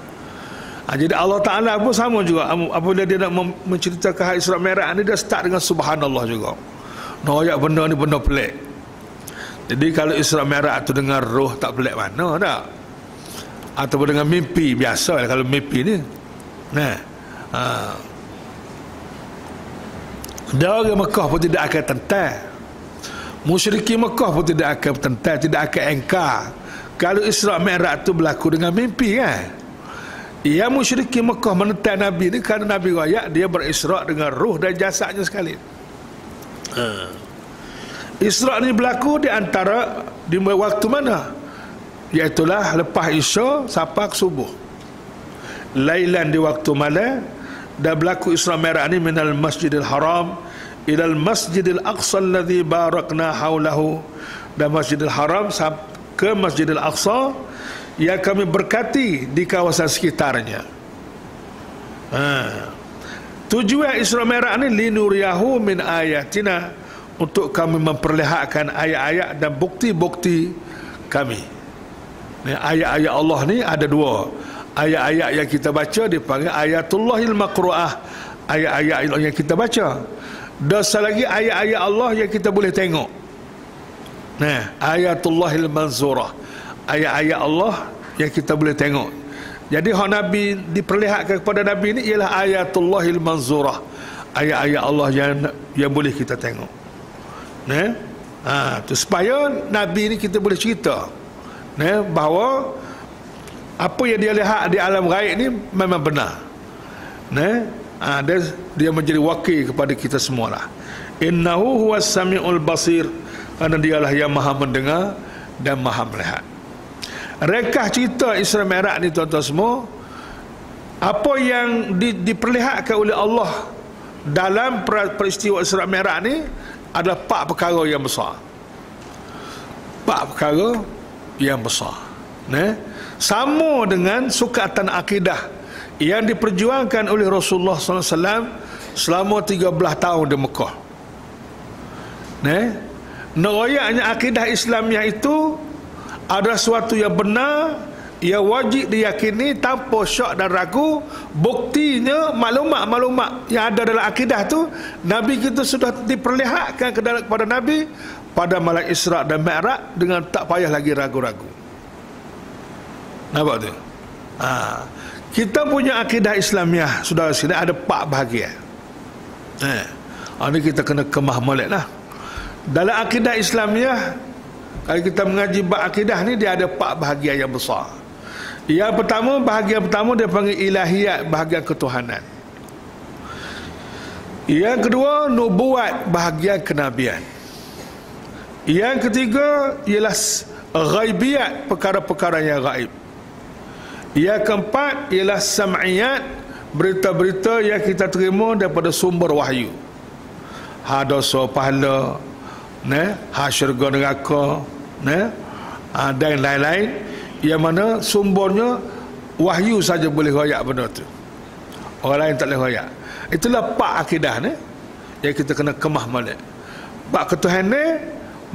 Jadi Allah Ta'ala pun sama juga. Apabila dia nak menceritakan Isra Mi'raj ni, dia start dengan subhanallah juga. Ayat benda ni benda pelik. Jadi kalau Isra Mi'raj tu dengan roh tak pelik mana tak? Ataupun dengan mimpi biasa kalau mimpi ni. Dia orang Mekah pun tidak akan tentang, musyrikin Mekah pun tidak akan tentang, tidak akan engkar kalau Isra Mi'raj tu berlaku dengan mimpi kan. Yang musyrikin Mekah menentang Nabi ni kerana Nabi rakyat dia berisra' dengan roh dan jasadnya sekali. Isra' ni berlaku di antara di waktu mana? Iaitulah lepas Isya sampai subuh. Lailan di waktu malam. Dan berlaku Isra' Mi'raj ni minal Masjidil Haram ilal Masjidil Aqsa alladhi barakna haulahu. Dan Masjidil Haram ke Masjidil Aqsa yang kami berkati di kawasan sekitarnya. Tujuan Isra Mi'raj ni linuriyahu min ayatina, untuk kami memperlihatkan ayat-ayat dan bukti-bukti kami. Ayat-ayat Allah ni ada dua. Ayat-ayat yang kita baca dipanggil ayatullahil maqru'ah, ayat-ayat yang kita baca. Dosa lagi ayat-ayat Allah yang kita boleh tengok. Ayatullahil manzurah, ayat-ayat Allah yang kita boleh tengok. Jadi hak Nabi diperlihatkan kepada Nabi ni ialah ayatullahil manzurah, ayat-ayat Allah yang boleh kita tengok. Tu supaya Nabi ni kita boleh cerita bahawa apa yang dia lihat di alam gaib ni memang benar. Dia menjadi wakil kepada kita semualah. Innahu huwas samiul basir, kerana dialah yang maha mendengar dan maha melihat. Rekah cerita Isra Mi'raj ni tuan-tuan semua, apa yang diperlihatkan oleh Allah dalam peristiwa Isra Mi'raj ni adalah 4 perkara yang besar. 4 perkara yang besar. Sama dengan sukatan akidah yang diperjuangkan oleh Rasulullah SAW selama 13 tahun di Mekah. Nerayaknya akidah Islamiah itu adalah suatu yang benar, yang wajib diyakini tanpa syak dan ragu. Buktinya maklumat-maklumat yang ada dalam akidah tu Nabi kita sudah diperlihatkan kepada Nabi pada malam Isra dan Mi'raj dengan tak payah lagi ragu-ragu. Nampak tu? Kita punya akidah Islamiah, saudara sini ada 4 bahagian. Ini kita kena kemah molek lah. Dalam akidah Islamiah, kalau kita mengaji bab akidah ni, dia ada 4 bahagian yang besar. Yang pertama, bahagian pertama dia panggil ilahiyat, bahagian ketuhanan. Yang kedua, nubuat, bahagian kenabian. Yang ketiga ialah ghaibiyat, perkara-perkara yang gaib. Yang keempat ialah sam'iyat, berita-berita yang kita terima daripada sumber wahyu. Dosa, pahala, syurga, neraka, dan lain-lain, yang mana sumbernya wahyu saja boleh royak benda tu, orang lain tak boleh royak. Itulah 4 akidah yang kita kena kemah balik. Bab ketuhanan,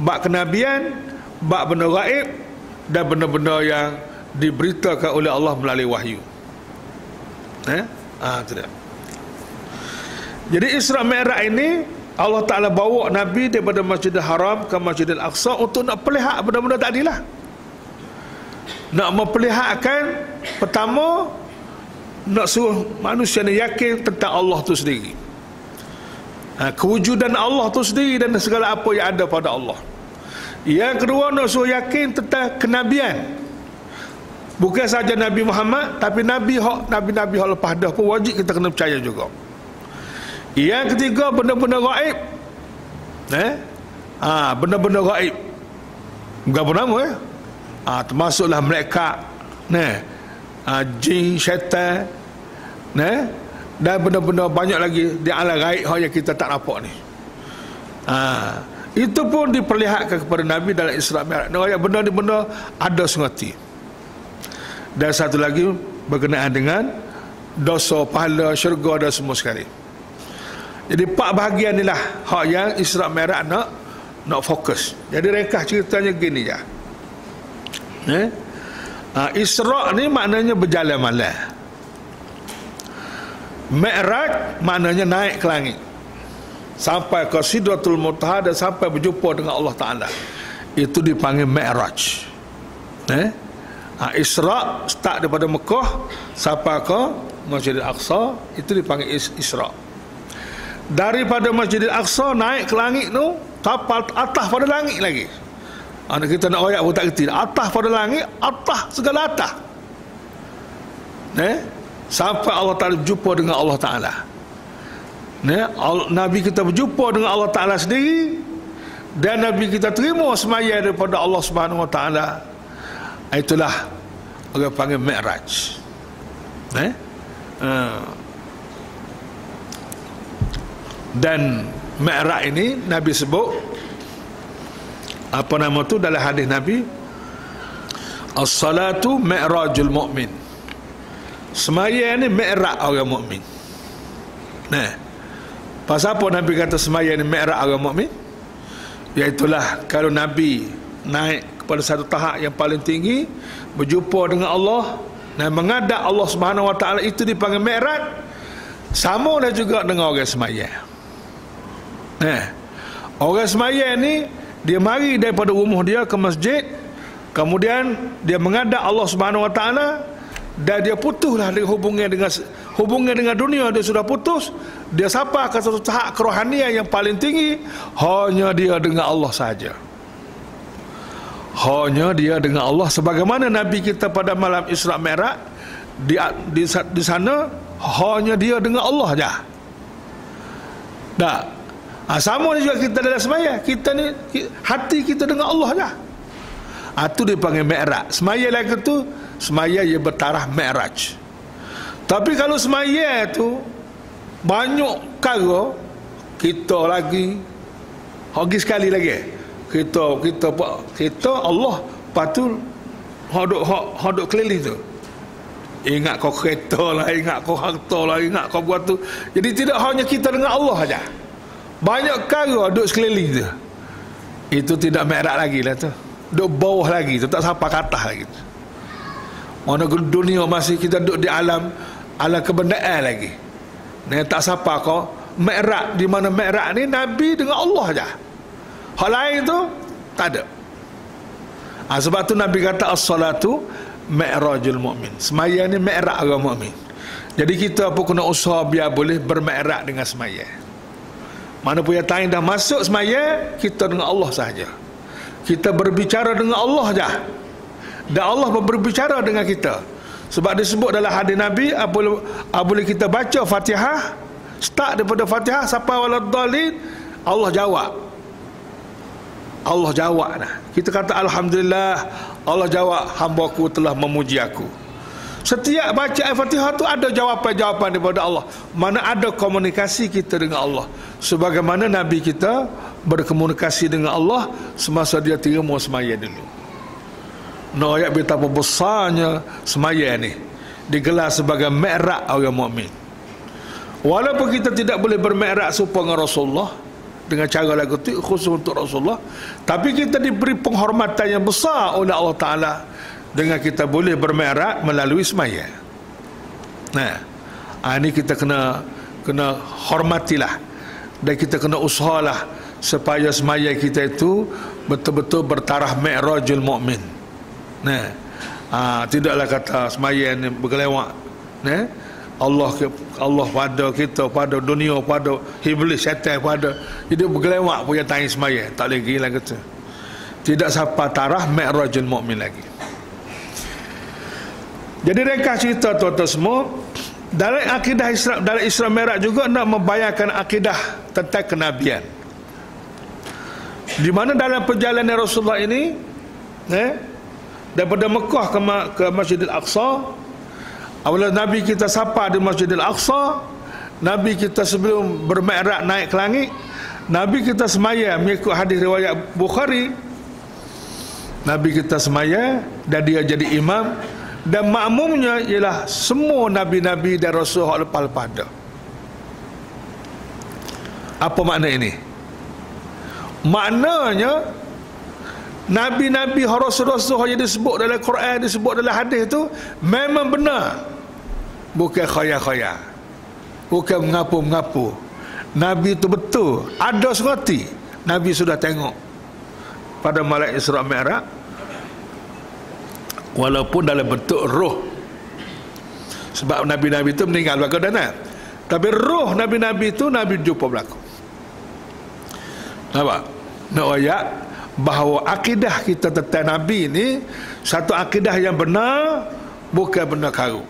bab kenabian, bab benda gaib, dan benda-benda yang diberitakan oleh Allah melalui wahyu. Itu dia. Jadi Isra Mi'raj ini Allah Ta'ala bawa Nabi daripada Masjidil Haram ke Masjidil Aqsa untuk nak perlihat benda-benda tadi lah. Nak memperlihatkan, pertama, nak suruh manusia ni yakin tentang Allah tu sendiri, kewujudan Allah tu sendiri dan segala apa yang ada pada Allah. Yang kedua, nak suruh yakin tentang kenabian. Bukan saja Nabi Muhammad, tapi Nabi-Nabi hak lepas dah pun wajib kita kena percaya juga. Yang ketiga, benda-benda gaib. Benda-benda gaib. Berapa nama termasuklah malaikat, jin, syaitan, dan benda-benda banyak lagi di alam gaib yang kita tak nampak ni. Itu pun diperlihatkan kepada Nabi dalam Isra Mi'raj. Benda ni benda ada sengerti. Dan satu lagi berkenaan dengan dosa, pahala, syurga dan semua sekali. Jadi 4 bahagian inilah hak yang Isra Mi'raj nak fokus. Jadi ringkas ceritanya gini je. Isra ni maknanya berjalan malam. Mi'raj maknanya naik ke langit sampai ke Sidratul Muntaha dan sampai berjumpa dengan Allah Ta'ala. Itu dipanggil Mi'raj. Isra start daripada Mekah sampai ke Masjidil Aqsa, itu dipanggil Isra. Daripada Masjidil Aqsa naik ke langit tu, kapal atas pada langit lagi. Kita nak royak pun tak kerti. Atas pada langit, atas segala atas. Sampai Allah Ta'ala berjumpa dengan Allah Ta'ala. Nabi kita berjumpa dengan Allah Ta'ala sendiri, dan Nabi kita terima semaya daripada Allah Subhanahu Wa Ta'ala. Itulah orang panggil Mi'raj. Dan Mi'raj ini Nabi sebut apa nama tu dalam hadis Nabi, as-salatu mi'rajul mu'min. Semaya ni mi'raj orang mukmin. Pasal apa Nabi kata semaya ni mi'raj orang mukmin? Iaitulah kalau Nabi naik pada satu tahap yang paling tinggi, berjumpa dengan Allah dan menghadap Allah Subhanahu Wa Taala, itu dipanggil Mi'raj. Sama dah juga dengan orang semaya. Orang semaya ni dia mari daripada rumah dia ke masjid, kemudian dia menghadap Allah Subhanahu Wa Taala, dan dia putuslah hubungan dengan dunia, dia sudah putus. Dia sampai ke satu tahap kerohanian yang paling tinggi, hanya dia dengan Allah saja. Hanya dia dengan Allah, sebagaimana Nabi kita pada malam Isra Mi'raj di sana hanya dia dengan Allah saja. Dah. Sama juga kita dalam semaya, kita ni hati kita dengan Allah saja. Itu dipanggil Mi'raj. Semaya lagi tu, semaya ia bertaraf Mi'raj. Tapi kalau semaya tu banyak kara, kita lagi sekali lagi kita Allah patut hodok keliling tu. Ingat kau kereta lah, ingat kau harta lah, ingat kau buat tu. Jadi tidak hanya kita dengan Allah saja. Banyak kara duduk sekeliling tu. Itu tidak Mi'raj lagi lah tu. Duduk bawah lagi tu, tak sampai ke atas lagi tu. Mana dunia masih kita duduk di alam kebendaan lagi. Ni tak sampai kau Mi'raj, di mana Mi'raj ni Nabi dengan Allah saja. Hal lain tu tak ada. Sebab tu Nabi kata as-salatu mi'rajul mu'min. Semaya ni mi'raj orang mukmin. Jadi kita pun kena usaha biar boleh bermi'raj dengan semaya. Mana punya time dah masuk semaya, kita dengan Allah sahaja. Kita berbicara dengan Allah saja. Dan Allah berbicara dengan kita. Sebab disebut dalam hadis Nabi, apabila kita baca Fatihah, start daripada Fatihah sampai waladdallin, Allah jawab. Allah jawab dah. Kita kata alhamdulillah, Allah jawab, hamba-Ku telah memuji Aku. Setiap baca Al-Fatihah tu ada jawapan-jawapan daripada Allah. Mana ada komunikasi kita dengan Allah. Sebagaimana Nabi kita berkomunikasi dengan Allah semasa dia terima semaya dulu. Ayat betapa besarnya semaya ni digelar sebagai mi'raj orang mukmin. Walaupun kita tidak boleh bermi'raj serupa dengan Rasulullah dengan cara lagu tu khusus untuk Rasulullah, tapi kita diberi penghormatan yang besar oleh Allah Ta'ala dengan kita boleh bermi'raj melalui semaya. Ini kita kena hormatilah, dan kita kena usahalah supaya semaya kita itu betul-betul bertaraf mi'rajul mukmin. Tidaklah kata semaya ni bergelewak. Allah pada kita, pada dunia, pada iblis, syaitan pada. Jadi bergelewak punya tanya semaya. Tak lagi lah kata. Tidak sampai taraf mi'rajul mukmin lagi. Jadi ringkas cerita tuan-tuan semua, dalam akidah Islam, dalam Isra Mi'raj juga nak membayangkan akidah tentang kenabian. Di mana dalam perjalanan Rasulullah ini, daripada Mekah ke Masjidil Aqsa, apabila Nabi kita sapa di Masjidil Aqsa, Nabi kita sebelum bermi'raj naik ke langit, Nabi kita semaya mengikut hadis riwayat Bukhari. Nabi kita semaya dan dia jadi imam, dan makmumnya ialah semua nabi-nabi dan rasul yang lepas-lepas ada. Apa makna ini? Maknanya nabi-nabi, rasul-rasul yang disebut dalam Quran, disebut dalam hadis itu memang benar, bukan khayal-khayal, bukan mengapu-mengapu. Nabi itu betul, ada serati. Nabi sudah tengok pada malam Isra Mi'raj, walaupun dalam bentuk roh. Sebab nabi-nabi itu meninggal belaka dana, tapi roh nabi-nabi itu Nabi jumpa belaka. Nampak? Nak ayat bahawa akidah kita tentang Nabi ini satu akidah yang benar, bukan benar karut.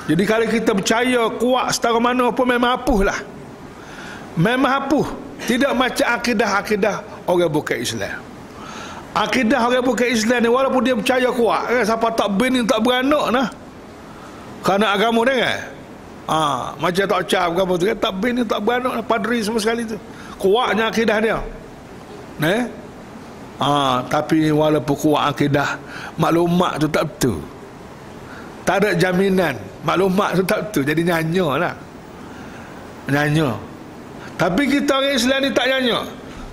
Jadi kalau kita percaya kuat setara mana pun, memang apuh lah, memang apuh. Tidak macam akidah-akidah orang bukan Islam. Akidah orang bukan Islam ni, walaupun dia percaya kuat, siapa tak bini tak beranak nah, kerana agama dia kan, macam tak cap agama tu kan, tak bini tak beranak, padri semua sekali tu, kuatnya akidah dia. Tapi walaupun kuat akidah, maklumat tu tak betul, tak ada jaminan maklumat tu tak betul, jadi nyanya. Tapi kita orang Islam ni tak nyanya.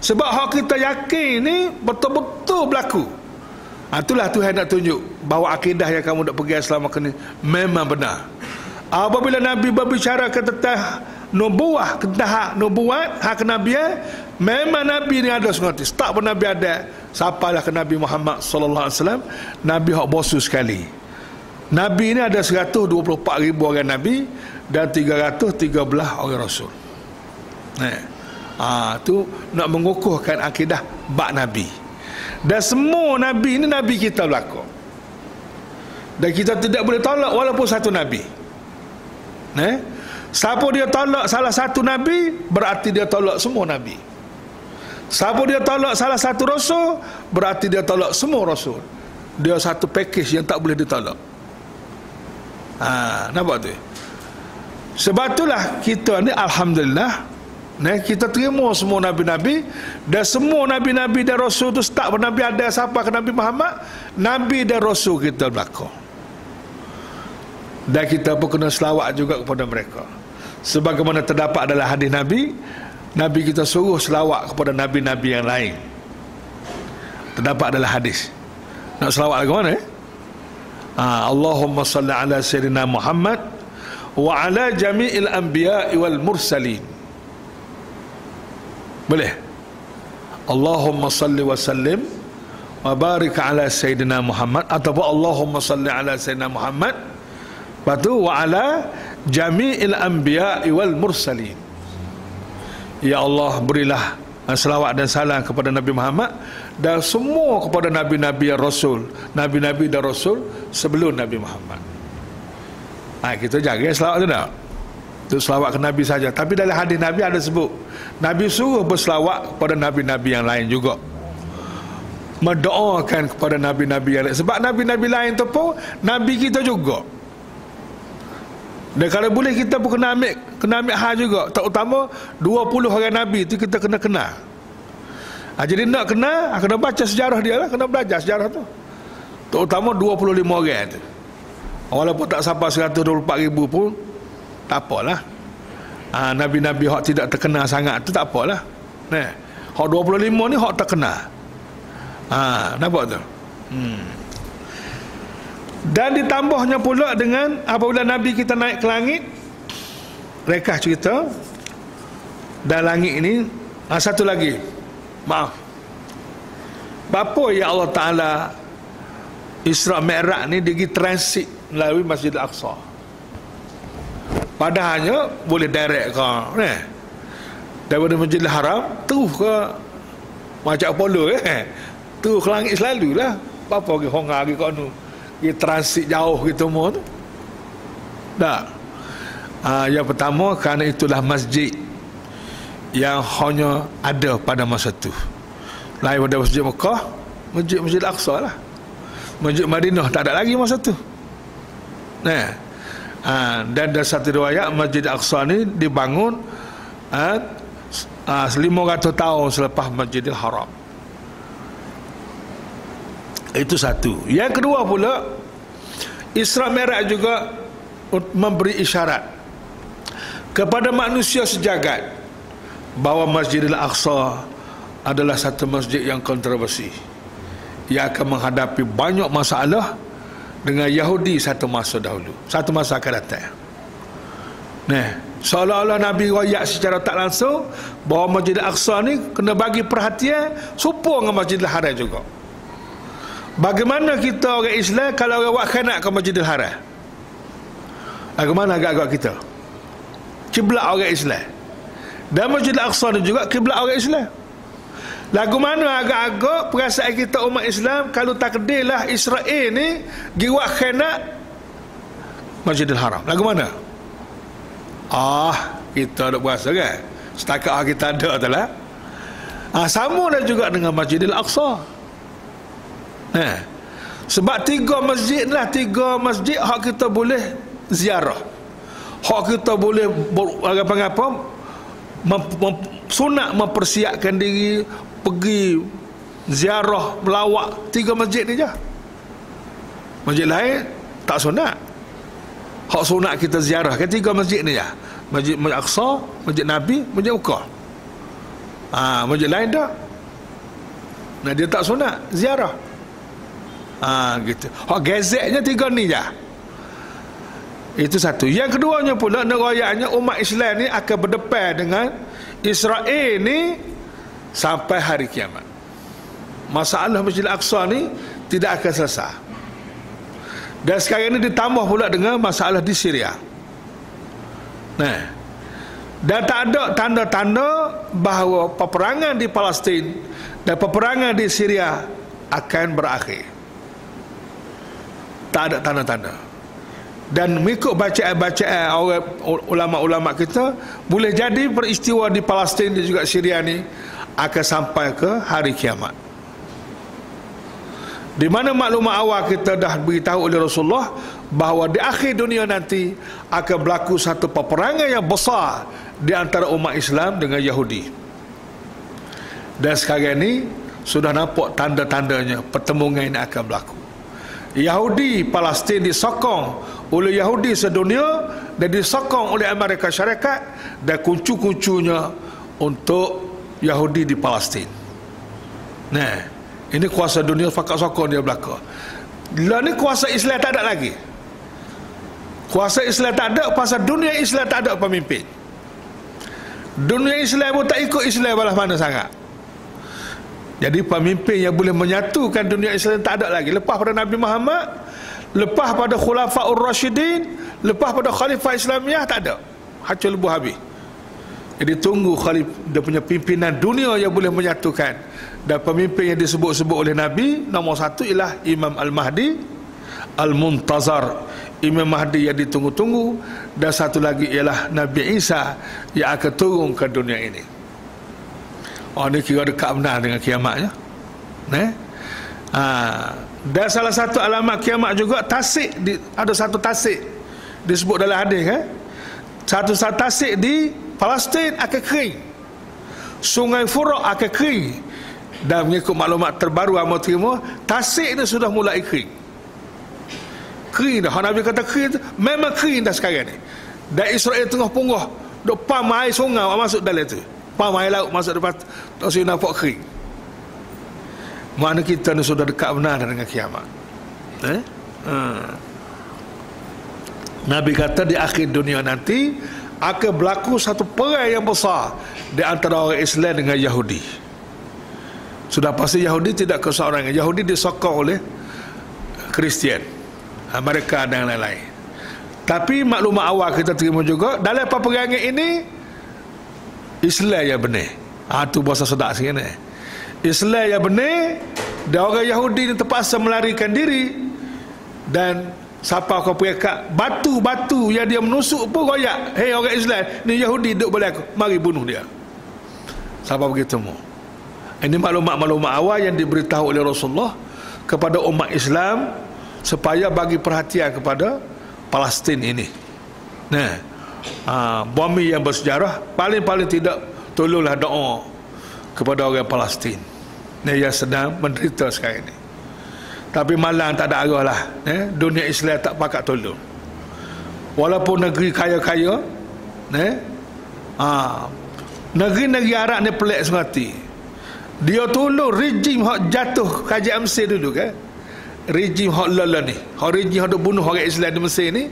Sebab hak kita yakin ni betul-betul berlaku. Itulah Tuhan nak tunjuk bahawa akidah yang kamu nak pergi selama ini memang benar. Apabila Nabi berbicara tentang nubuah, tentang hak nubuat, hak kenabian, memang Nabi ni ada sengaja. Start pun Nabi ada. Sapalah ke Nabi Muhammad sallallahu alaihi wasallam, Nabi hak bosu sekali. Nabi ni ada 124,000 orang Nabi dan 313 orang Rasul. Tu nak mengukuhkan akidah bak Nabi. Dan semua Nabi ni Nabi kita belaka. Dan kita tidak boleh tolak walaupun satu Nabi. Siapa dia tolak salah satu Nabi, berarti dia tolak semua Nabi. Siapa dia tolak salah satu Rasul, berarti dia tolak semua Rasul. Dia satu package yang tak boleh ditolak. Nampak tu? Sebab itulah kita ni alhamdulillah, kita terima semua Nabi-Nabi. Dan semua Nabi-Nabi dan Rasul tu start pada Nabi ada siapa ke Nabi Muhammad, Nabi dan Rasul kita belakang. Dan kita pun kena selawat juga kepada mereka. Sebagaimana terdapat adalah hadis Nabi, Nabi kita suruh selawat kepada Nabi-Nabi yang lain. Terdapat adalah hadis. Nak selawat ke mana? Allahumma salli ala Sayyidina Muhammad wa ala jami'il anbiya'i wal mursalin. Boleh? Allahumma salli wa sallim wa barik ala Sayyidina Muhammad, ataupun Allahumma salli ala Sayyidina Muhammad wa ala jami'il anbiya'i wal mursalin. Ya Allah, berilah selawat dan salam kepada Nabi Muhammad dan semua kepada Nabi-Nabi dan Rasul, Nabi-Nabi dan Rasul sebelum Nabi Muhammad. Kita jaga selawat tu tak? Itu selawat ke Nabi saja. Tapi dalam hadis Nabi ada sebut Nabi suruh berselawat kepada Nabi-Nabi yang lain juga, mendoakan kepada Nabi-Nabi yang lain. Sebab Nabi-Nabi lain tu pun Nabi kita juga. Dan kalau boleh kita pun kena ambil hal juga. Terutama 20 orang Nabi tu kita kena kenal. Jadi nak kenal, kena baca sejarah dia lah, kena belajar sejarah tu. Terutama 25 orang tu. Walaupun tak sampai 124,000 pun tak apalah. Nabi-Nabi hak tidak terkenal sangat tu tak apalah. Hak 25 ni hak terkenal. Nampak tu? Dan ditambahnya pula dengan apabila Nabi kita naik ke langit, rekah cerita, dan langit ini satu lagi, maaf, bapa ya Allah Ta'ala Isra Mi'raj ni dia transit melalui Masjid Al-Aqsa. Padahalnya boleh direct ke daripada Masjidil Haram terus ke macam Apollo terus ke langit selalulah. Apa pergi Honga pergi kat nu, dia transit jauh gitu semua tu. Tak. Yang pertama kerana itulah masjid yang hanya ada pada masa tu. Lain pada Masjid Mekah, Masjid Al-Aqsa lah. Masjid Madinah tak ada lagi masa tu. Dan ada satu riwayat Masjid Al-Aqsa ni dibangun 500 tahun selepas Masjidil Haram. Itu satu. Yang kedua pula, Isra Mi'raj juga memberi isyarat kepada manusia sejagat bahawa Masjidil Aqsa adalah satu masjid yang kontroversi, yang akan menghadapi banyak masalah dengan Yahudi satu masa dahulu, satu masa akan datang. Seolah-olah Nabi royak secara tak langsung bahawa Masjidil Aqsa ni kena bagi perhatian serupa dengan Masjidil Haram juga. Bagaimana kita orang Islam kalau orang buat khianat ke Masjidil Haram? Bagaimana agak-agak kita? Kiblat orang Islam. Dan Masjidil Aqsa ni juga kiblat orang Islam. Lagu mana agak-agak perasaan kita umat Islam kalau takdirlah Israel ni pergi buat khianat Masjidil Haram? Lagu mana? Kita ada berasa kan? Setakat kita ada tu lah. Sama dah juga dengan Masjidil Aqsa. Sebab tiga masjid hak kita boleh ziarah, hak kita boleh apa-apa sunat mempersiapkan diri pergi ziarah, melawat tiga masjid ni je. Masjid lain tak sunat. Hak sunat kita ziarah kan tiga masjid ni je. Masjid Al-Aqsa, Masjid Nabi, Masjid Mekah. Masjid lain tak. Dia tak sunat ziarah. Gitu. Hak gazetnya 3 ni je. Itu satu. Yang keduanya pula, neroyaknya umat Islam ni akan berdepan dengan Israel ni sampai hari kiamat. Masalah Masjid Al-Aqsa ni tidak akan selesai. Dan sekarang ni ditambah pula dengan masalah di Syria. Nah, dan tak ada tanda-tanda bahawa peperangan di Palestin dan peperangan di Syria akan berakhir. Tak ada tanda-tanda. Dan mengikut bacaan-bacaan orang ulama-ulama kita, boleh jadi peristiwa di Palestin dan juga Syria ni akan sampai ke hari kiamat. Di mana maklumat awal kita dah beritahu oleh Rasulullah bahawa di akhir dunia nanti akan berlaku satu peperangan yang besar di antara umat Islam dengan Yahudi. Dan sekarang ni sudah nampak tanda-tandanya pertemuan ini akan berlaku. Yahudi Palestin disokong oleh Yahudi sedunia dan disokong oleh Amerika Syarikat dan kuncu-kuncunya untuk Yahudi di Palestin. Nah, ini kuasa dunia fakat sokong dia belaka. Lah ni kuasa Islam tak ada lagi. Kuasa Islam tak ada pasal dunia Islam tak ada pemimpin. Dunia Islam pun tak ikut Islam balas mana sangat. Jadi pemimpin yang boleh menyatukan dunia Islam tak ada lagi. Lepas pada Nabi Muhammad, lepas pada Khulafaur Rasyidin, lepas pada Khalifah Islamiyah, tak ada. Hacul lebuh habis. Jadi tunggu dia punya pimpinan dunia yang boleh menyatukan. Dan pemimpin yang disebut-sebut oleh Nabi, nombor 1 ialah Imam Al-Mahdi Al-Muntazar, Imam Mahdi yang ditunggu-tunggu. Dan satu lagi ialah Nabi Isa yang akan turun ke dunia ini. Oh, ni kira dekat benar dengan kiamatnya. Dan salah satu alamat kiamat juga tasik ada satu tasik disebut dalam hadis satu tasik di Palestin akan kering, Sungai Furat akan kering. Dan mengikut maklumat terbaru yang terima, tasik ni sudah mulai kering dah. Nabi kata kering tu memang kering dah sekarang ni. Dan Israel tengah punggah duk pam air sungai masuk dalam tu, pam air laut masuk depan, tak usah nampak kering. Mana kita ni sudah dekat benar dengan kiamat. Nabi kata di akhir dunia nanti akan berlaku satu perang yang besar di antara orang Islam dengan Yahudi. Sudah pasti Yahudi tidak keseorangan. Yahudi disokong oleh Kristian, Amerika dan lain-lain. Tapi maklumat awal kita terima juga, dalam peperangan ini Islam yang benar. Itu bahasa sedap sikit ni. Islam yang benar, dan orang Yahudi ni terpaksa melarikan diri. Dan siapa kau pergi batu-batu yang dia menusuk pun royak, hei orang Islam ni Yahudi duduk boleh aku, mari bunuh dia. Siapa begitu mu? Ini maklumat-maklumat awal yang diberitahu oleh Rasulullah kepada umat Islam supaya bagi perhatian kepada Palestin ini. Bumi yang bersejarah, paling-paling tidak tolonglah doa kepada orang Palestin yang sedang menderita sekarang ini. Tapi malang tak ada arah lah. Dunia Islam tak pakat tolong. Walaupun negeri kaya-kaya, negeri-negeri Arab ni pelik semati. Dia tolong rejim hak jatuh Kerajaan Mesir dulu rejim hak lala ni, hak rejim hak bunuh orang Islam di Mesir ni.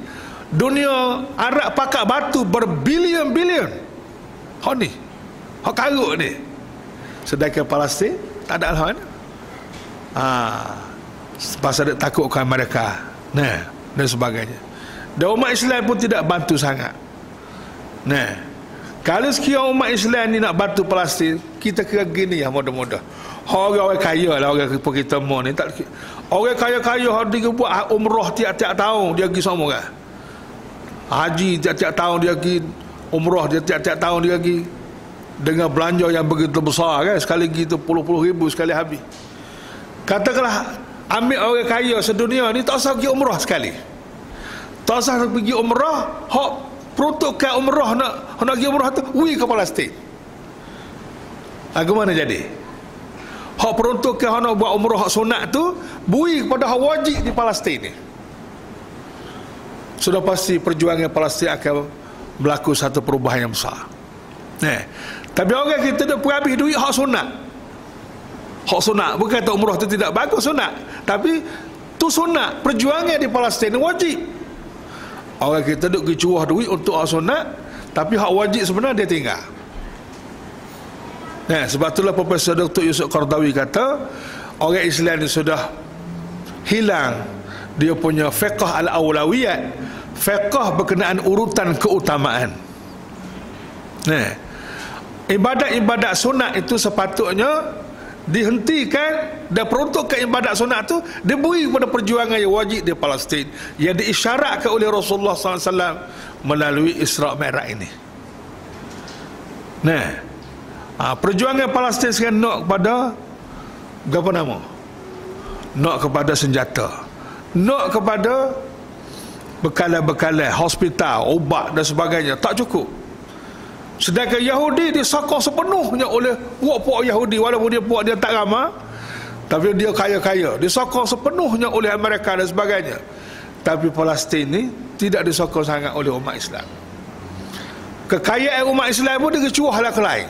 Dunia Arab pakat batu berbilion-bilion hak ni, hak karut ni. Sedangkan Palestin tak ada hal ni. Pasal dia takutkan mereka dan sebagainya. Dan umat Islam pun tidak bantu sangat. Kalau sekian umat Islam ni nak bantu Palestin, kita kira gini ya, mudah-mudah. Orang kaya lah, orang kita mau ni tak. Orang kaya-kaya dia buat umrah tiap-tiap tahun, dia pergi sama kan. Haji tiap-tiap tahun dia pergi, umrah dia tiap-tiap tahun dia pergi. Dengan belanja yang begitu besar kan, sekali gitu puluh-puluh ribu sekali habis. Katakanlah ambil orang kaya sedunia ni tak usah pergi umrah sekali. Tak usah pergi umrah, hak protokol umrah nak pergi umrah tu pergi ke Palestin. Bagaimana jadi? Hak protokol nak buat umrah hak sunat tu pergi kepada hak wajib di Palestin ni. Sudah pasti perjuangan Palestin akan berlaku satu perubahan yang besar. Tapi orang kita dah habis duit hak sunat. Hak sunat, bukan kata umrah tu tidak bagus sunat, tapi tu sunat. Perjuangan di Palestin wajib. Orang kita duk pergi curah duit untuk hak sunat, tapi hak wajib sebenarnya dia tinggal. Sebab itulah Profesor Dr. Yusuf Qaradawi kata orang Islam ni sudah hilang dia punya fiqh al-awlawiyat, fiqh berkenaan urutan keutamaan. Ibadat-ibadat sunat itu sepatutnya dihentikan dan peruntukan ibadat sunat tu diberi kepada perjuangan yang wajib di Palestin yang diisyaratkan oleh Rasulullah SAW melalui Isra' Mi'raj ini. Perjuangan Palestin sekarang nak kepada apa nama? Nak kepada senjata, nak kepada bekalan-bekalan, hospital, ubat dan sebagainya. Tak cukup. Sedangkan Yahudi disokong sepenuhnya oleh puak-puak Yahudi, walaupun dia puak dia tak ramah, tapi dia kaya-kaya, disokong sepenuhnya oleh Amerika dan sebagainya. Tapi Palestin ni tidak disokong sangat oleh umat Islam. Kekayaan umat Islam pun dia curahlah ke lain.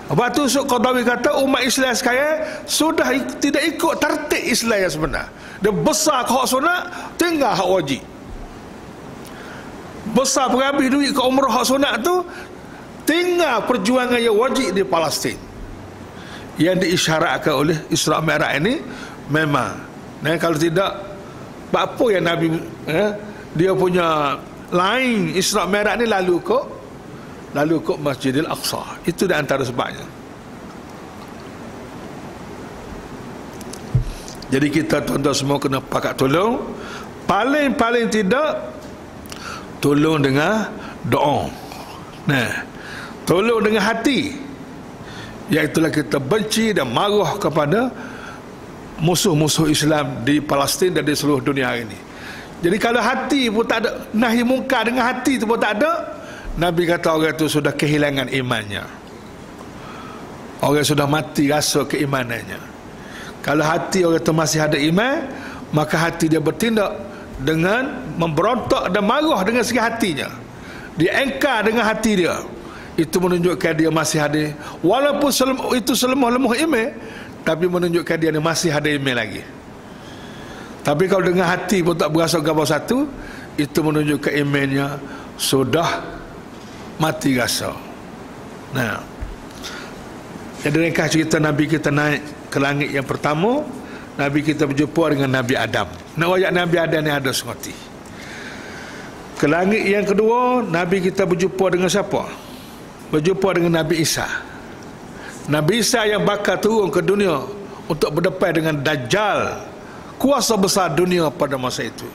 Sebab tu Qaradawi kata umat Islam sekarang sudah tidak ikut tertib Islam yang sebenar. Dia besar ke hak sunat, tinggal hak wajib. Besar berhabis duit ke umrah hak sunat tu, tinggal perjuangan yang wajib di Palestin yang diisyaratkan oleh Isra' Mi'raj ini. Memang kalau tidak, apa yang Nabi dia punya lain Isra' Mi'raj ni lalu ke Masjidil Aqsa. Itu di antara sebabnya. Jadi kita tuan-tuan semua kena pakat tolong. Paling tidak tolong dengan doa. Tolong dengan hati. Iaitulah kita benci dan marah kepada musuh-musuh Islam di Palestin dan di seluruh dunia hari ini. Jadi kalau hati pun tak ada, nahi mungkar dengan hati tu pun tak ada, Nabi kata orang itu sudah kehilangan imannya. Orang sudah mati rasa keimanannya. Kalau hati orang itu masih ada iman, maka hati dia bertindak dengan memberontak dan marah dengan segi hatinya. Dia engkar dengan hati dia. Itu menunjukkan dia masih ada, walaupun itu selemah-lemah iman, tapi menunjukkan dia masih ada iman lagi. Tapi kalau dengan hati pun tak berasa gambar satu, itu menunjukkan imannya sudah mati rasa. Jadi ringkas cerita Nabi kita naik ke langit yang pertama, Nabi kita berjumpa dengan Nabi Adam. Nak wayak Nabi Adam ni ada sengoti. Ke langit yang kedua, Nabi kita berjumpa dengan siapa? Berjumpa dengan Nabi Isa. Nabi Isa yang bakal turun ke dunia untuk berdepan dengan Dajjal, kuasa besar dunia pada masa itu.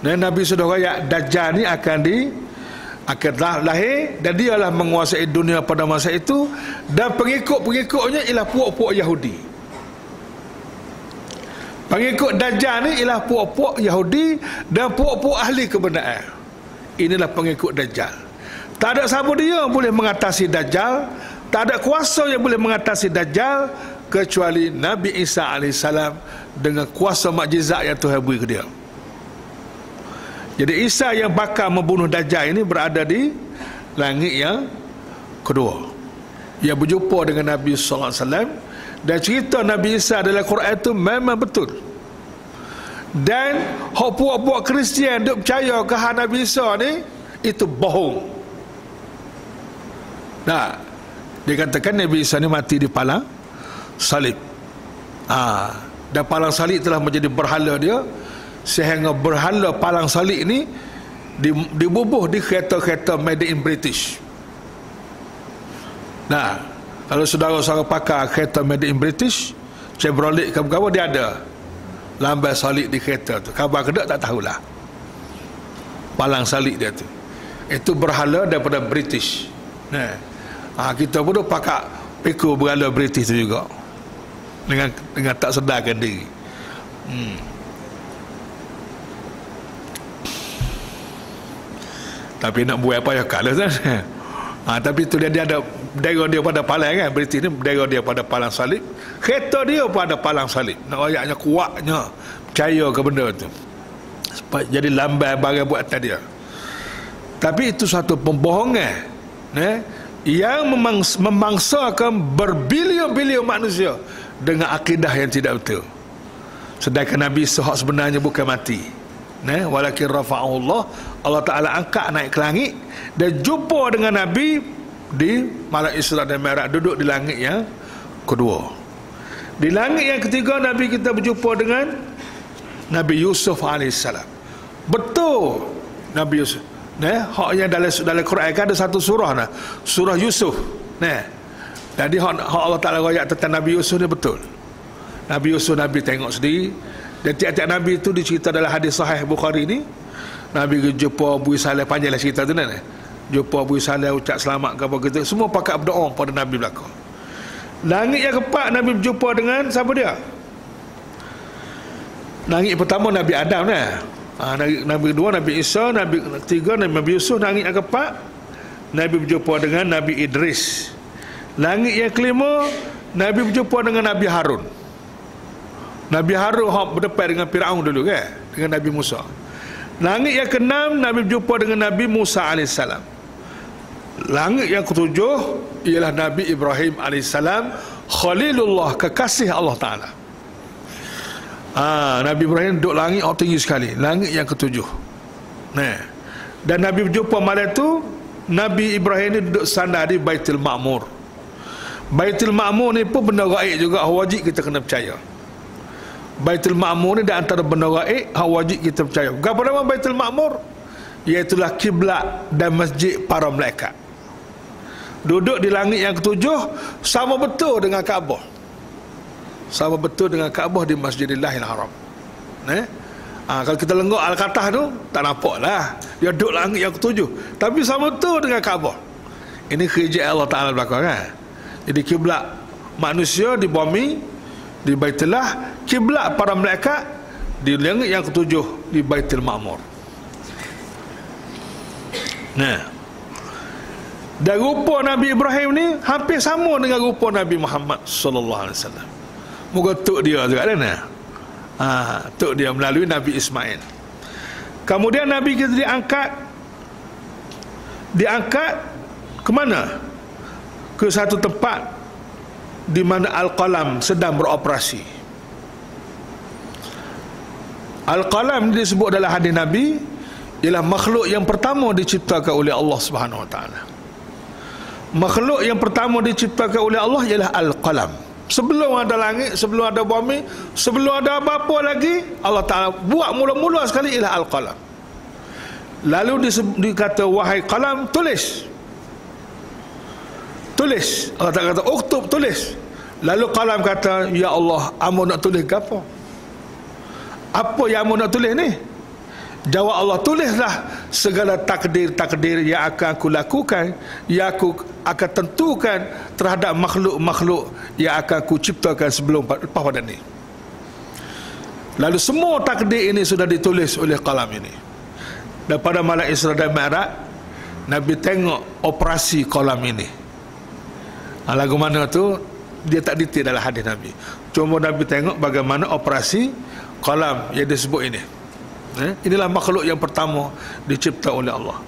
Dan Nabi sudah wayak Dajjal ni akan lahir dan dialah menguasai dunia pada masa itu, dan pengikut-pengikutnya ialah puak-puak Yahudi. Pengikut Dajjal ni ialah puak-puak Yahudi dan puak-puak ahli kebenaran. Inilah pengikut Dajjal. Tak ada siapa dia boleh mengatasi Dajjal, tak ada kuasa yang boleh mengatasi Dajjal kecuali Nabi Isa AS dengan kuasa mukjizat yang Tuhan beri ke dia. Jadi Isa yang bakal membunuh Dajjal ini berada di langit yang kedua. Ia berjumpa dengan Nabi SAW, dan cerita Nabi Isa dalam Quran itu memang betul. Dan puak-puak Kristian duk percaya ke Nabi Isa ni itu bohong. Dikatakan Nabi Isa ni mati di palang salib. Dan palang salib telah menjadi berhala dia, sehingga berhala palang salib ni dibubuh di kereta-kereta made in British. Kalau saudara-saudara pakar kereta made in British, Chevrolet ke apa, dia ada lambai salib di kereta tu. Khabar ke tak tahulah. Palang salib dia tu, itu berhala daripada British. Kita pun pakai pikul berhala British tu juga, dengan tak sedarkan diri. Tapi nak buat apa ya kalah kan. Tapi itu dia ada bendera dia pada palang kan. British ni bendera dia pada palang salib, kereta dia pada palang salib. Nak ayatnya kuatnya percaya ke benda tu, jadi lambai barang buat atas dia. Tapi itu satu pembohongan yang memangsakan berbilion-bilion manusia dengan akidah yang tidak betul. Sedangkan Nabi Isa hak sebenarnya bukan mati. Walakin rafa'ahu Allah, Allah Ta'ala angkat naik ke langit dan jumpa dengan Nabi di malam Isra dan Mi'raj, duduk di langit yang kedua. Di langit yang ketiga Nabi kita berjumpa dengan Nabi Yusuf AS. Betul Nabi Yusuf. Hak yang dalam Quran kan ada satu surah surah Yusuf. Jadi hak Allah Ta'ala royak tentang Nabi Yusuf ni betul. Nabi Yusuf Nabi tengok sendiri. Dan tiap-tiap Nabi itu dicerita dalam hadis sahih Bukhari ni. Nabi jumpa Abu Saleh, panjanglah cerita tu jumpa Abu Saleh, ucap selamat ke apa gitu. Semua pakat berdoa pada Nabi belakang. Langit yang keempat Nabi berjumpa dengan siapa dia? Langit pertama Nabi Adam Nabi kedua Nabi Isa, Nabi ketiga Nabi Yusuf. Langit yang keempat Nabi berjumpa dengan Nabi Idris. Langit yang kelima Nabi berjumpa dengan Nabi Harun. Nabi Harun berdepan dengan Firaun dulu dengan Nabi Musa. Langit yang keenam Nabi berjumpa dengan Nabi Musa AS. Langit yang ketujuh ialah Nabi Ibrahim AS, Khalilullah, kekasih Allah Ta'ala. Nabi Ibrahim duduk langit tinggi sekali, langit yang ketujuh. Dan Nabi berjumpa malam itu, Nabi Ibrahim ni duduk sandar di Baitul Ma'mur. Baitul Ma'mur ni pun benda gaib juga, wajib kita kena percaya. Baitul Ma'mur ni di antara benda gaib, wajib kita percaya. Apa nama Baitul Ma'mur? Iaitulah kiblat dan masjid para malaikat. Duduk di langit yang ketujuh, sama betul dengan Kaabah. Sama betul dengan Kaabah di Masjidillahil Haram. Kalau kita lenggok Al-Qatah tu, tak nampak lah dia duduk langit yang ketujuh, tapi sama betul dengan Kaabah. Ini kerja Allah Ta'ala belakang Jadi kiblat manusia di bumi di Baitullah, kiblat para malaikat di langit yang ketujuh di Baitul Ma'mur. Dan rupa Nabi Ibrahim ni hampir sama dengan rupa Nabi Muhammad sallallahu alaihi wasallam. Moga tok dia juga tok dia melalui Nabi Ismail. Kemudian Nabi kita diangkat ke mana? Ke satu tempat di mana Al-Qalam sedang beroperasi. Al-Qalam disebut dalam hadis Nabi ialah makhluk yang pertama diciptakan oleh Allah Subhanahu Wa Taala. Makhluk yang pertama diciptakan oleh Allah ialah Al-Qalam. Sebelum ada langit, sebelum ada bumi, sebelum ada apa-apa lagi, Allah Ta'ala buat mula-mula sekali ialah Al-Qalam. Lalu dikata, wahai qalam, tulis. Allah Ta'ala kata, uktub, tulis. Lalu qalam kata, ya Allah, amu nak tulis ke apa? Apa yang amu nak tulis ni? Jawab Allah, tulislah segala takdir-takdir yang akan aku lakukan, yang aku akan tentukan terhadap makhluk-makhluk yang akan aku ciptakan sebelum lepas pada ni. Lalu semua takdir ini sudah ditulis oleh qalam ini. Dan pada malam Isra dan Mi'raj, Nabi tengok operasi qalam ini. Lagu mana tu dia tak detail dalam hadis Nabi. Cuma Nabi tengok bagaimana operasi qalam yang disebut ini. Inilah makhluk yang pertama dicipta oleh Allah.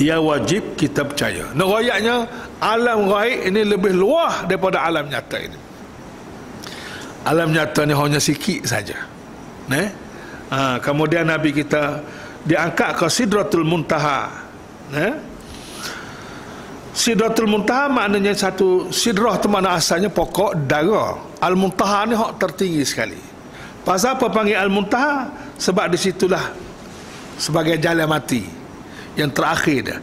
Ia wajib kita percaya. Ngerayaknya alam gaib ini lebih luas daripada alam nyata ini. Alam nyata ni hanya sikit saja. Kemudian Nabi kita diangkat ke Sidratul Muntaha. Sidratul Muntaha maknanya satu, sidrah tu mana asalnya pokok dara. Al-Muntaha ni hak tertinggi sekali. Pasal apa panggil Al-Muntaha? Sebab disitulah sebagai jalan mati yang terakhir dia.